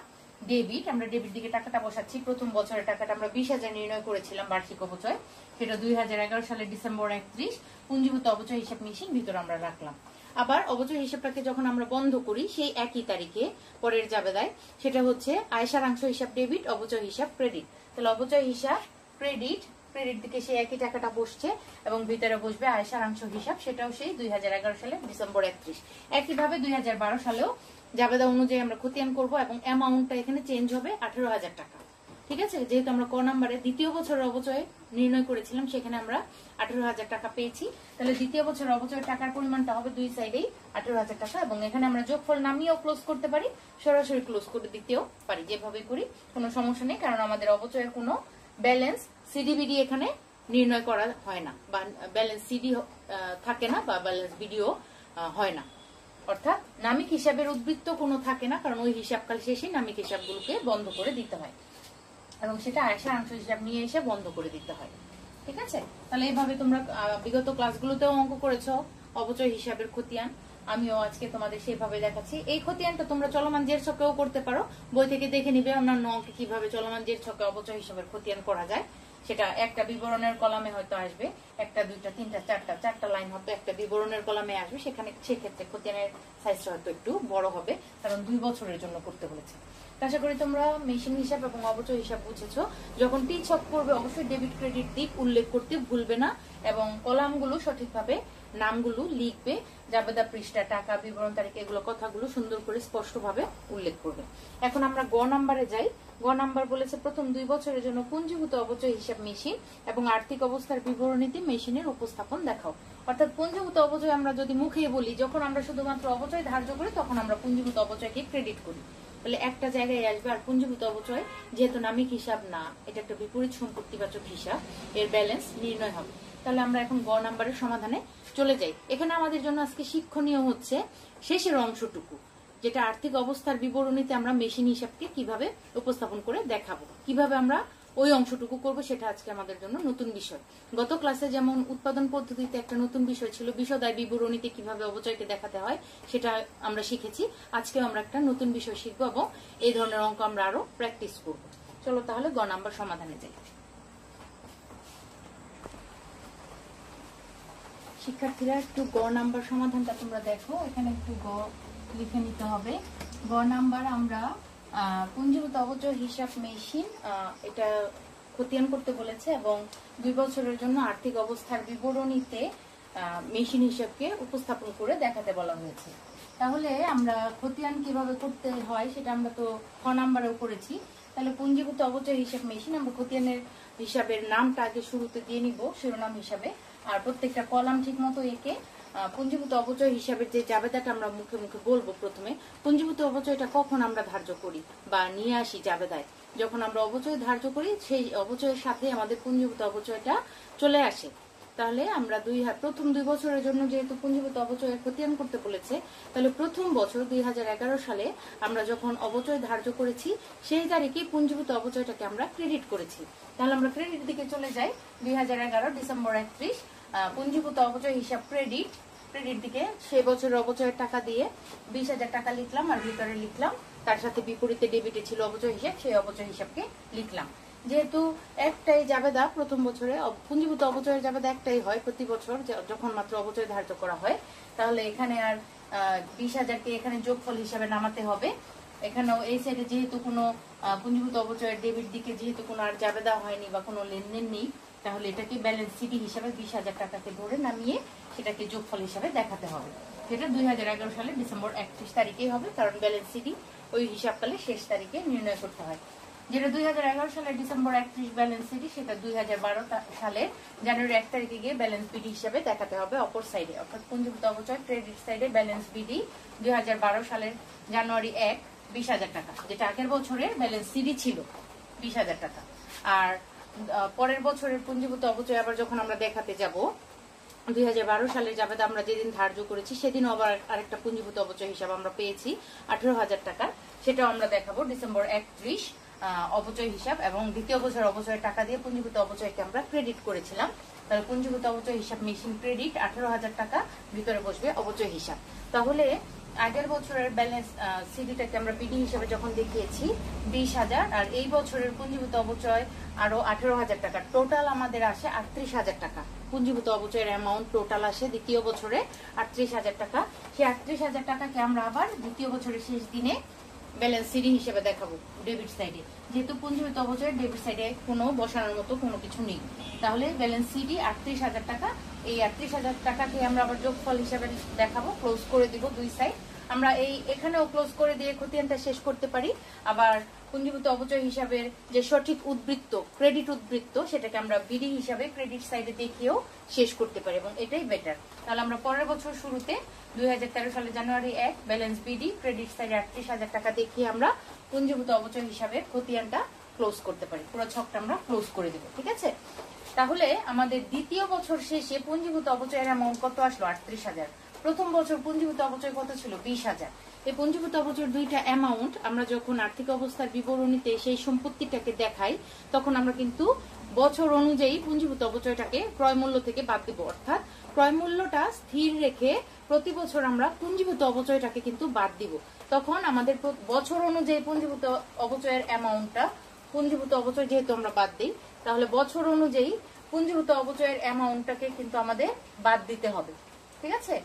ডেবিট, আমরা ডেবিট দিকে টাকাটা বসাচ্ছি। প্রথম বছরের টাকাটা আমরা 20,000 নির্ণয় করেছিলাম বার্ষিক অবচয়, সেটা 2011 সালের ডিসেম্বর 31, পুঞ্জীভূত অবচয় হিসাব মেশিন ভিতরে আমরা রাখলাম। আবার অবচয় হিসাবটাকে যখন আমরা বন্ধ করি সেই একই তারিখে পরের জাবেদায়, সেটা হচ্ছে আয় সারাংশ হিসাব ডেবিট, অবচয় হিসাব ক্রেডিট। তাহলে অবচয় হিসাব ক্রেডিট, ক্রেডিট দিকে সেই একই টাকাটা বসছে এবং ভিতরে বসবে আয় সারাংশ হিসাব, সেটাও সেই 2011 সালের ডিসেম্বর 31। একইভাবে 2012 সালেও জাবেদা অনুযায়ী আমরা খতিয়ান করব এবং অ্যামাউন্টটা এখানে চেঞ্জ হবে 18,000 টাকা। ঠিক আছে, যেহেতু আমরা ক নাম্বারে দ্বিতীয় বছরের অবচয় নির্ণয় করেছিলাম, সেখানে আমরা 18,000 টাকা পেয়েছি। তাহলে দ্বিতীয় বছরের অবচয়ের টাকার পরিমাণটা হবে দুই সাইডেই 18,000 টাকা এবং এখানে আমরা যোগফল নামিয়েও ক্লোজ করতে পারি, সরাসরি ক্লোজ করে দিতেও পারি। যেভাবে করি কোনো সমস্যা নেই, কারণ আমাদের অবচয়ের কোনো ব্যালেন্স সিডিবিডি এখানে নির্ণয় করা হয় না, বা ব্যালেন্স সিডি থাকে না, বা ব্যালেন্স বিডিও হয় না। অর্থাৎ নামিক হিসাবের উদ্বৃত্ত কোনো থাকে না, কারণ ওই হিসাবকাল শেষে নামিক হিসাবগুলোকে বন্ধ করে দিতে হয় এবং সেটা আয় সারাংশ হিসাব নিয়ে এসে বন্ধ করে দিতে হয়। ঠিক আছে, তাহলে এইভাবে তোমরা বিগত ক্লাসগুলোতেও অঙ্ক করেছো অবচয় হিসাবের খতিয়ান। আমিও আজকে তোমাদের সেভাবে দেখাচ্ছি। এই খতিয়ানটা তোমরা চলমান জের ছকেও করতে পারো, বই থেকে দেখে নিবে অন্যান্য অঙ্কে কিভাবে চলমান জের ছকে অবচয় হিসাবের খতিয়ান করা যায়। সেটা একটা বিবরণের কলামে হয়তো আসবে, একটা, দুইটা, তিনটা, চারটা লাইন হয়তো একটা বিবরণের কলামে আসবে। সেক্ষেত্রে খতিয়ানের সাইজটা হয়তো একটু বড় হবে, কারণ 2 বছরের জন্য করতে বলেছে। আশা করি তোমরা মেশিন হিসাব এবং অবচয় হিসাব বুঝেছো। যখন টি ছক করবে অবশ্যই ডেবিট ক্রেডিট দিক উল্লেখ করতে ভুলবে না এবং কলামগুলো সঠিকভাবে নামগুলো লিখবে, জাবেদা পৃষ্ঠা, টাকা, বিবরণ, তারিখ, এগুলো কথাগুলো সুন্দর করে স্পষ্টভাবে উল্লেখ করবে। এখন আমরা গ নাম্বারে যাই। গ নাম্বার বলেছে প্রথম 2 বছরের জন্য পুঞ্জীভূত অপচয় হিসাব মেশিন এবং আর্থিক অবস্থার বিবরণীতে মেশিনের উপস্থাপন দেখাও। অর্থাৎ পুঞ্জীভূত অপচয় আমরা যদি মুখে বলি, যখন আমরা শুধুমাত্র অপচয় ধার্য করি তখন আমরা পুঞ্জীভূত অপচয়কে ক্রেডিট করি, তাহলে একটা জায়গায় আসবে। আর পুঞ্জীভূত অপচয় যেহেতু নামিক হিসাব না, এটা একটা বিপরীত সম্পত্তিবাচক হিসাব, এর ব্যালেন্স নির্ণয় হবে। তাহলে আমরা এখন গ নাম্বারের সমাধানে চলে যাই। এখানে আমাদের জন্য আজকে শিক্ষণীয় হচ্ছে শেষের অংশটুকু, যেটা আর্থিক অবস্থার বিবরণীতে আমরা মেশিন হিসাবকে কিভাবে উপস্থাপন করে দেখাবো, কিভাবে আমরা ওই অংশটুকু করব, সেটা আজকে আমাদের জন্য নতুন বিষয়। গত ক্লাসে যেমন উৎপাদন পদ্ধতিতে একটা নতুন বিষয় ছিল, বিশদায় বিবরণীতে কিভাবে অপচয়কে দেখাতে হয় সেটা আমরা শিখেছি। আজকে আমরা একটা নতুন বিষয় শিখবো এবং এই ধরনের অঙ্ক আমরা আরো প্র্যাকটিস করব। চলো তাহলে গ নাম্বার সমাধানে যাই। শিক্ষার্থীরা একটু গ নাম্বার সমাধানটা তোমরা দেখো, এখানে একটু গ লিখে নিতে হবে। গ নাম্বার আমরা পুঞ্জীভূত অপচয় হিসাব মেশিন, এটা খতিয়ান করতে বলেছে এবং 2 বছরের জন্য আর্থিক অবস্থার বিবরণীতে মেশিন হিসাবকে উপস্থাপন করে দেখাতে বলা হয়েছে। তাহলে আমরা খতিয়ান কিভাবে করতে হয় সেটা আমরা তো খ নাম্বারেও করেছি। তাহলে পুঞ্জীভূত অপচয় হিসাব মেশিন, আমরা খতিয়ানের হিসাবের নামটা আগে শুরুতে দিয়ে নিব শিরোনাম হিসাবে, আর প্রত্যেকটা কলাম ঠিক মতো এঁকে পুঞ্জীভূত অপচয় হিসাবের যে জাবেদাটা আমরা মুখে মুখে বলবো। প্রথমে পুঞ্জীভূত অপচয়টা কখন আমরা ধার্য করি বা নিয়ে আসি জাবেদায়, যখন আমরা অপচয় ধার্য করি সেই অপচয়ের সাথে আমাদের পুঞ্জীভূত অপচয়টা চলে আসে। তাহলে আমরা প্রথম 2 বছরের জন্য যেহেতু পুঞ্জীভূত অপচয়ের খতিয়ান করতে বলেছে, তাহলে প্রথম বছর 2011 সালে আমরা যখন অপচয় ধার্য করেছি সেই তারিখে পুঞ্জীভূত অপচয়টাকে আমরা ক্রেডিট করেছি। তাহলে আমরা ক্রেডিট দিকে চলে যাই। 2011 ডিসেম্বর 31 পুঞ্জীভূত অপচয় হিসাব ক্রেডিট দিকে সেই বছরের অপচয়ের টাকা দিয়ে 20,000 টাকা লিখলাম, আর ভিতরে লিখলাম তার সাথে বিপরীতে ডেবিটে ছিল অপচয় হিসাব, সেই অপচয় হিসাবকে লিখলাম। যেহেতু একটাই জাবেদা প্রথম বছরে, পুঞ্জীভূত অপচয়ের জাবেদা একটাই হয় প্রতি বছর যখন মাত্র অপচয় ধার্য করা হয়, তাহলে এখানে আর 20,000কে এখানে যোগফল হিসাবে নামাতে হবে। এখানেও এই সাইডে যেহেতু কোনো পুঞ্জীভূত অপচয়ের ডেবিট দিকে যেহেতু কোনো আর জাবেদা হয়নি বা কোনো লেনদেন নেই, তাহলে এটাকে ব্যালেন্স সিডি হিসাবে 20,000 টাকাকে ধরে নামিয়ে সেটাকে যোগফল হিসাবে দেখাতে হবে, যেটা 2011 সালে ডিসেম্বর 31 তারিখেই হবে, কারণ ব্যালেন্স সিডি ওই হিসাবকালে শেষ তারিখে নির্ণয় করতে হয়। যেটা 2011 সালের ডিসেম্বর 31 ব্যালেন্স সিডি, সেটা 2012 সালের জানুয়ারি 1 তারিখে গিয়ে ব্যালেন্স বিডি হিসাবে দেখাতে হবে অপর সাইডে, অর্থাৎ পুঞ্জীভূত অপচয় ক্রেডিট সাইডে ব্যালেন্স বিডি 2012 সালের জানুয়ারি 1 20,000 টাকা, যেটা আগের বছরের ব্যালেন্স সিডি ছিল 20,000 টাকা। আর পরের বছরের পুঞ্জীভূত অপচয় আবার যখন আমরা দেখাতে যাব 2012 সালের জাবেদা আমরা যেদিন ধার্য করেছি সেদিনও আবার আরেকটা পুঞ্জীভূত অপচয় হিসাব আমরা পেয়েছি 18,000 টাকা, সেটাও আমরা দেখাবো ডিসেম্বর 31 অপচয় হিসাব, এবং দ্বিতীয় বছর অপচয়ের টাকা দিয়ে পুঞ্জীভূত অপচয়কে আমরা ক্রেডিট করেছিলাম। তাহলে পুঞ্জীভূত অপচয় হিসাব মেশিন ক্রেডিট 18,000 টাকা, ভিতরে বসবে অপচয় হিসাব। তাহলে আগের বছরের ব্যালেন্স সিডিটাকে আমরা বিডি হিসেবে যখন দেখিয়েছি 20,000, আর এই বছরের পুঞ্জীভূত অপচয় আরো 18,000 টাকা, টোটাল আমাদের আসে 38,000 টাকা। পুঞ্জীভূত অপচয়ের অ্যামাউন্ট টোটাল আসে দ্বিতীয় বছরে 38,000 টাকা। সেই 38,000 টাকাকে আমরা আবার দ্বিতীয় বছরের শেষ দিনে ব্যালেন্স সিডি হিসেবে দেখাবো ডেবিট সাইডে, যেহেতু পুঞ্জীভূত অপচয়ের ডেবিট সাইডে কোনো বসানোর মতো কোনো কিছু নেই। তাহলে ব্যালেন্স সিডি 38,000 টাকা, এই 38,000 টাকাকে আমরা আবার যোগফল হিসাবে দেখাবো, ক্লোজ করে দিব দুই সাইড। আমরা এখানেও ক্লোজ করে দিয়ে খতিয়ানটা শেষ করতে পারি, আবার পুঞ্জীভূত অপচয় হিসাবের যে সঠিক উদ্বৃত্ত ক্রেডিট উদ্বৃত্ত সেটাকে আমরা বিডি হিসাবে ক্রেডিট সাইডে দেখিয়েও শেষ করতে পারি, এবং এটাই বেটার। তাহলে আমরা পরের বছর শুরুতে 2013 সালের জানুয়ারি 1 ব্যালেন্স বিডি ক্রেডিট সাইডে 38,000 টাকা দেখিয়ে আমরা পুঞ্জীভূত অপচয় হিসাবে খতিয়ানটা ক্লোজ করতে পারি, পুরো ছকটা আমরা ক্লোজ করে দেবো। ঠিক আছে, তাহলে আমাদের দ্বিতীয় বছর শেষে পুঞ্জীভূত অপচয়ের অ্যামাউন্ট কত আসলো? 38,000। প্রথম বছর পুঞ্জীভূত অপচয় কত ছিল? 20,000। এই পুঞ্জীভূত অপচয়ের দুইটা অ্যামাউন্ট আমরা যখন আর্থিক অবস্থার বিবরণীতে সেই সম্পত্তিটাকে দেখাই তখন আমরা কিন্তু বছর অনুযায়ী পুঞ্জীভূত অপচয়টাকে ক্রয় মূল্য থেকে বাদ দিব, অর্থাৎ ক্রয় মূল্যটা স্থির রেখে প্রতি বছর আমরা পুঞ্জীভূত অপচয়টাকে কিন্তু বাদ দিব। তখন আমাদের বছর অনুযায়ী পুঞ্জীভূত অপচয়ের অ্যামাউন্টটা, পুঞ্জীভূত অপচয় যেহেতু আমরা বাদ দিই, তাহলে বছর অনুযায়ী পুঞ্জীভূত অপচয়ের অ্যামাউন্টটাকে কিন্তু আমাদের বাদ দিতে হবে। ঠিক আছে,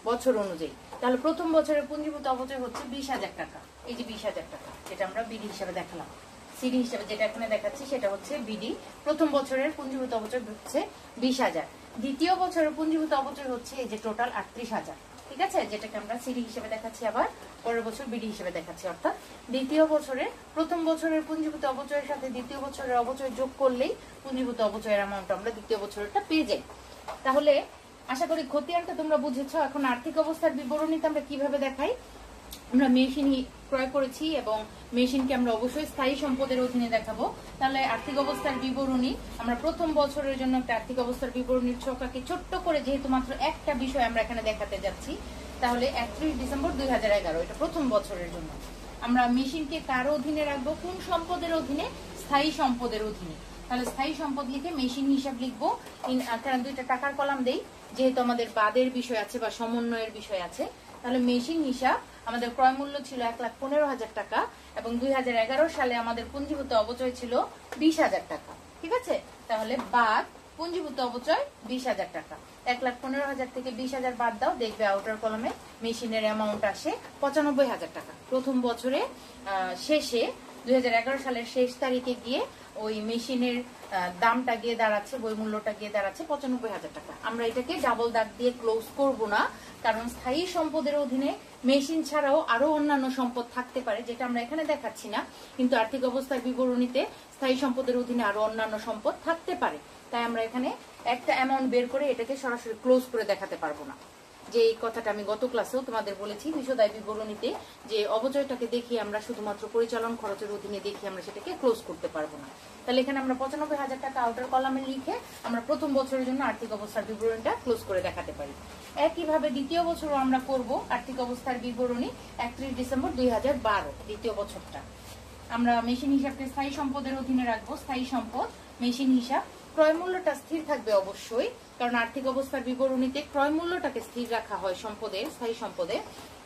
বছর অনুযায়ী। তাহলে প্রথম বছরের পুঞ্জীভূত অপচয় হচ্ছে 20,000 টাকা, এই যে 20,000 টাকা যেটা আমরা বিডি হিসাবে দেখালাম, সিডি হিসাবে যেটা এখানে দেখাচ্ছি সেটা হচ্ছে বিডি। প্রথম বছরের পুঞ্জীভূত অপচয় হচ্ছে 20,000। দ্বিতীয় বছরের পুঞ্জীভূত অপচয় হচ্ছে এই যে টোটাল 38,000, ঠিক আছে, যেটাকে আমরা সিডি হিসেবে দেখাচ্ছি, আবার পরের বছর বিডি হিসেবে দেখাচ্ছি। অর্থাৎ দ্বিতীয় বছরে প্রথম বছরের পুঞ্জীভূত অপচয়ের সাথে দ্বিতীয় বছরের অপচয় যোগ করলেই পুঞ্জীভূত অপচয়ের অ্যামাউন্ট আমরা দ্বিতীয় বছরটা পেয়ে যাই। তাহলে আশা করি খতিয়ানটা তোমরা বুঝেছো। এখন আর্থিক অবস্থার বিবরণীতে আমরা কিভাবে দেখাই, আমরা মেশিন ক্রয় করেছি এবং মেশিনকে আমরা অবশ্যই স্থায়ী সম্পদের অধীনে দেখাবো। তাহলে আর্থিক অবস্থার বিবরণী আমরা প্রথম বছরের জন্য একটা আর্থিক অবস্থার বিবরণীর ছকাকে ছোট্ট করে, যেহেতু মাত্র একটা বিষয় আমরা এখানে দেখাতে যাচ্ছি, তাহলে 31 ডিসেম্বর 2011 এটা প্রথম বছরের জন্য। আমরা মেশিনকে কার অধীনে রাখবো, কোন সম্পদের অধীনে, স্থায়ী সম্পদের অধীনে। তাহলে স্থায়ী সম্পদ লিখে মেশিন হিসাব লিখবো। এখানে দুইটা টাকার কলাম দেই, যেহেতু আমাদের বাদের বিষয় আছে বা সমন্বয়ের বিষয় আছে। তাহলে মেশিন হিসাব আমাদের ক্রয় মূল্য ছিল 1,15,000 টাকা এবং 2011 সালে আমাদের পুঞ্জীভূত অপচয় ছিল 20,000 টাকা, ঠিক আছে। তাহলে বাদ পুঞ্জীভূত অপচয় 20,000 টাকা, 1,15,000 থেকে 20,000 বাদ দাও, দেখবে আউটার কলমে মেশিনের অ্যামাউন্ট আসে 95,000 টাকা। প্রথম বছরে শেষে 2011 সালের শেষ তারিখে গিয়ে ওই মেশিনের দামটা গিয়ে দাঁড়াচ্ছে, বই মূল্যটা গিয়ে দাঁড়াচ্ছে 95,000 টাকা। আমরা এটাকে ডাবল দাগ দিয়ে ক্লোজ করব না, কারণ স্থায়ী সম্পদের অধীনে মেশিন ছাড়াও আরো অন্যান্য সম্পদ থাকতে পারে, যেটা আমরা এখানে দেখাচ্ছি না, কিন্তু আর্থিক অবস্থার বিবরণীতে স্থায়ী সম্পদের অধীনে আরো অন্যান্য সম্পদ থাকতে পারে। তাই আমরা এখানে একটা অ্যামাউন্ট বের করে এটাকে সরাসরি ক্লোজ করে দেখাতে পারবো না। যে এই কথাটা আমি গত ক্লাসেও তোমাদের বলেছি বিশদায় বিবরণীতে, যে অপচয়টাকে দেখিয়ে আমরা শুধুমাত্র পরিচালন খরচের অধীনে দেখিয়ে আমরা সেটাকে ক্লোজ করতে পারবো না। তাহলে এখানে আমরা 95,000 টাকা আউটার কলামে লিখে আমরা প্রথম বছরের জন্য আর্থিক অবস্থার বিবরণীটা ক্লোজ করে দেখাতে পারি। একইভাবে দ্বিতীয় বছরও আমরা করব আর্থিক অবস্থার বিবরণী 31 ডিসেম্বর 2012 দ্বিতীয় বছরটা। আমরা মেশিন হিসাবকে স্থায়ী সম্পদের অধীনে রাখবো। স্থায়ী সম্পদ মেশিন হিসাব, ক্রয় মূল্যটা স্থির থাকবে অবশ্যই, কারণ আর্থিক অবস্থার বিবরণীতে ক্রয় মূল্যটাকে স্থির রাখা হয় সম্পদের, স্থায়ী সম্পদে,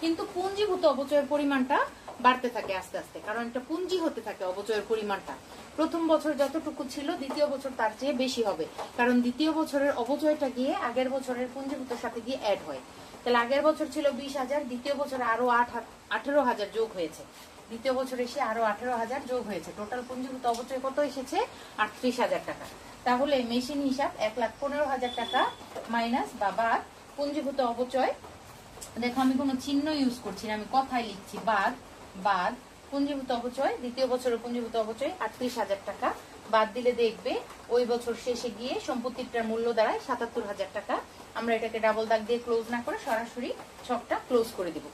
কিন্তু পুঞ্জীভূত অপচয়ের পরিমাণটা বাড়তে থাকে আস্তে আস্তে, কারণ এটা পুঞ্জি হতে থাকে অপচয়ের পরিমাণটা। প্রথম বছর যতটুকু ছিল দ্বিতীয় বছর তার চেয়ে বেশি হবে, কারণ দ্বিতীয় বছরের অপচয়টা গিয়ে আগের বছরের পুঞ্জীভূতের সাথে গিয়ে অ্যাড হয়। তাহলে আগের বছর ছিল 20,000, দ্বিতীয় বছরে আরো 18,000 যোগ হয়েছে, দ্বিতীয় বছর এসে আরো 18,000 যোগ হয়েছে। টোটাল পুঞ্জীভূত অপচয় কত এসেছে? 38,000 টাকা। তাহলে মেশিন হিসাব 1,15,000 টাকা মাইনাস বা বাদ পুঞ্জীভূত অপচয়, দেখো আমি কোনো চিহ্ন ইউজ করছি না, আমি কথাই লিখছি, বাদ বাদ পুঞ্জীভূত অপচয়, দ্বিতীয় বছরের পুঞ্জীভূত অপচয় 38,000 টাকা। বাদ দিলে দেখবে ওই বছর শেষে গিয়ে সম্পত্তিটার মূল্য দাঁড়ায় 77,000 টাকা। আমরা এটাকে ডাবল দাগ দিয়ে ক্লোজ না করে সরাসরি ছকটা ক্লোজ করে দিব।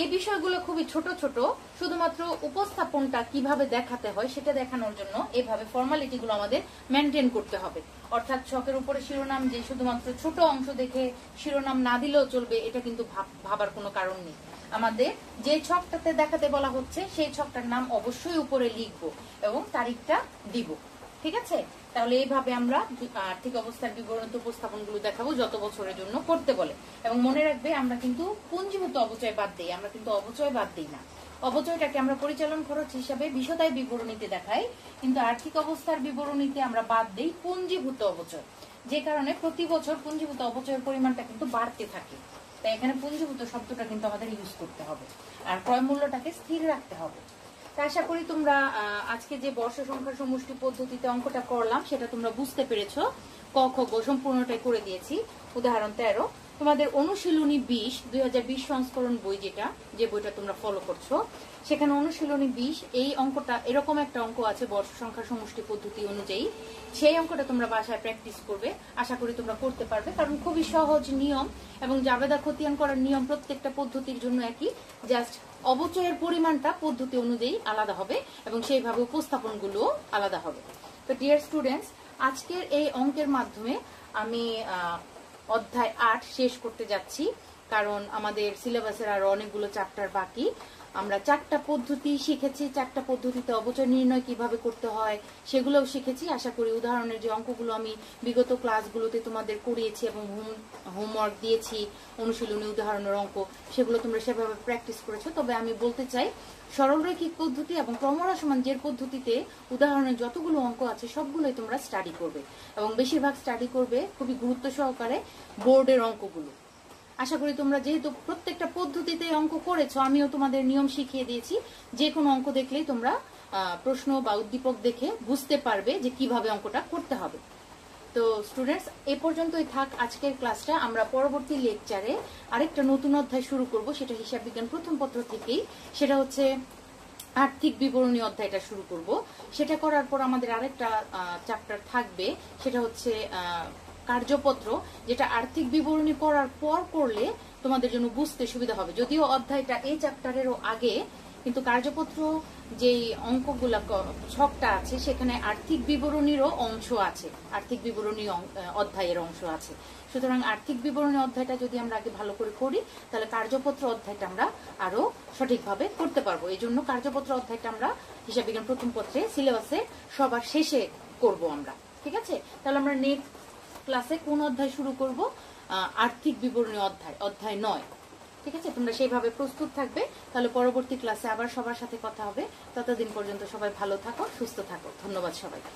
এই বিষয়গুলো খুবই ছোট ছোট, শুধুমাত্র উপস্থাপনটা কিভাবে দেখাতে হয় সেটা দেখানোর জন্য এভাবে ফর্মালিটি গুলো আমাদের মেনটেন করতে হবে। অর্থাৎ ছকের উপরে শিরোনাম যে শুধুমাত্র ছোট অংশ দেখে শিরোনাম না দিলেও চলবে, এটা কিন্তু ভাবার কোনো কারণ নেই। আমাদের যে ছকটাতে দেখাতে বলা হচ্ছে সেই ছকটার নাম অবশ্যই উপরে লিখবো এবং তারিখটা দিব, ঠিক আছে। তাহলে এইভাবে আমরা আর্থিক অবস্থার বিবরণ উপস্থাপন গুলো দেখাবো যত বছরের জন্য করতে বলে। এবং মনে রাখবে আমরা কিন্তু পুঞ্জীভূত অপচয় বাদ দিই, আমরা কিন্তু অপচয় বাদ দিই না। অপচয়টাকে আমরা পরিচালন খরচ হিসাবে বিশদায় বিবরণীতে দেখাই, কিন্তু আর্থিক অবস্থার বিবরণীতে আমরা বাদ দিই পুঞ্জীভূত অপচয়, যে কারণে প্রতি বছর পুঞ্জীভূত অপচয়ের পরিমাণটা কিন্তু বাড়তে থাকে। তাই এখানে পুঞ্জীভূত শব্দটা কিন্তু আমাদের ইউজ করতে হবে, আর ক্রয় মূল্যটাকে স্থির রাখতে হবে। আশা করি তোমরা আজকে যে বর্ষ সংখ্যার সমষ্টি পদ্ধতিতে অঙ্কটা করলাম সেটা তোমরা বুঝতে পেরেছো। ক খ গ সম্পূর্ণটাই করে দিয়েছি। উদাহরণ 13, তোমাদের অনুশীলনী 20 2020 সংস্করণ বই, যে বইটা তোমরা ফলো করছো, সেখানে অনুশীলনী 20 এই অঙ্কটা, এরকম একটা অঙ্ক আছে বর্ষ সংখ্যার সমষ্টি পদ্ধতি অনুযায়ী। সেই অঙ্কটা তোমরা বাসায় প্র্যাকটিস করবে, আশা করি তোমরা করতে পারবে, কারণ খুবই সহজ নিয়ম এবং জাবেদা খতিয়ান করার নিয়ম প্রত্যেকটা পদ্ধতির জন্য একই, জাস্ট অপচয়ের পরিমাণটা পদ্ধতি অনুযায়ী আলাদা হবে এবং সেইভাবে উপস্থাপনগুলো আলাদা হবে। তো ডিয়ার স্টুডেন্টস, আজকের এই অঙ্কের মাধ্যমে আমি অধ্যায় 8 শেষ করতে যাচ্ছি, কারণ আমাদের সিলেবাসের আরো অনেকগুলো চ্যাপ্টার বাকি। আমরা 4টা পদ্ধতি শিখেছি, 4টা পদ্ধতিতে অপচয় নির্ণয় কিভাবে করতে হয় সেগুলোও শিখেছি। আশা করি উদাহরণের যে অঙ্কগুলো আমি বিগত ক্লাসগুলোতে তোমাদের করিয়েছি এবং হোমওয়ার্ক দিয়েছি, অনুশীলনী উদাহরণের অঙ্ক, সেগুলো তোমরা সেভাবে প্র্যাকটিস করেছো। তবে আমি বলতে চাই, সরলরৈখিক পদ্ধতি এবং ক্রমহ্রাসমান জের পদ্ধতিতে উদাহরণের যতগুলো অঙ্ক আছে সবগুলোই তোমরা স্টাডি করবে এবং বেশিরভাগ স্টাডি করবে খুবই গুরুত্ব সহকারে বোর্ডের অঙ্কগুলো। আশা করি তোমরা যেহেতু প্রত্যেকটা পদ্ধতিতে অঙ্ক করেছো, আমিও তোমাদের নিয়ম শিখিয়ে দিয়েছি, যে কোনো অঙ্ক দেখলেই তোমরা প্রশ্ন বা উদ্দীপক দেখে বুঝতে পারবে যে কিভাবে অঙ্কটা করতে হবে। তো তো স্টুডেন্টস এ পর্যন্তই থাক আজকের ক্লাসটা। আমরা পরবর্তী লেকচারে আরেকটা নতুন অধ্যায় শুরু করব, সেটা হিসাব বিজ্ঞান প্রথম পত্র থেকেই। সেটা হচ্ছে আর্থিক বিবরণী অধ্যায়টা শুরু করব। সেটা করার পর আমাদের আরেকটা চ্যাপ্টার থাকবে, সেটা হচ্ছে কার্যপত্র, যেটা আর্থিক বিবরণী করার পর করলে তোমাদের জন্য বুঝতে সুবিধা হবে। যদিও অধ্যায়টা এই চ্যাপ্টারেরও আগে, কিন্তু কার্যপত্র যেই অঙ্কগুলা ছকটা আছে সেখানে আর্থিক বিবরণীরও অংশ আছে, আর্থিক বিবরণী অধ্যায়ের অংশ আছে। সুতরাং আর্থিক বিবরণী অধ্যায়টা যদি আমরা আগে ভালো করে করি, তাহলে কার্যপত্র অধ্যায়টা আমরা আরো সঠিকভাবে করতে পারবো। এই জন্য কার্যপত্র অধ্যায়টা আমরা হিসাব বিজ্ঞান প্রথম পত্রে সিলেবাসে সবার শেষে করব আমরা। ঠিক আছে, তাহলে আমরা নেক্সট ক্লাসে কোন অধ্যায় শুরু করব? আর্থিক বিবরণী অধ্যায়, অধ্যায় 9। ঠিক আছে, তোমরা সেইভাবে প্রস্তুত থাকবে। তাহলে পরবর্তী ক্লাসে আবার সবার সাথে কথা হবে। ততদিন পর্যন্ত সবাই ভালো থাকো, সুস্থ থাকো। ধন্যবাদ সবাইকে।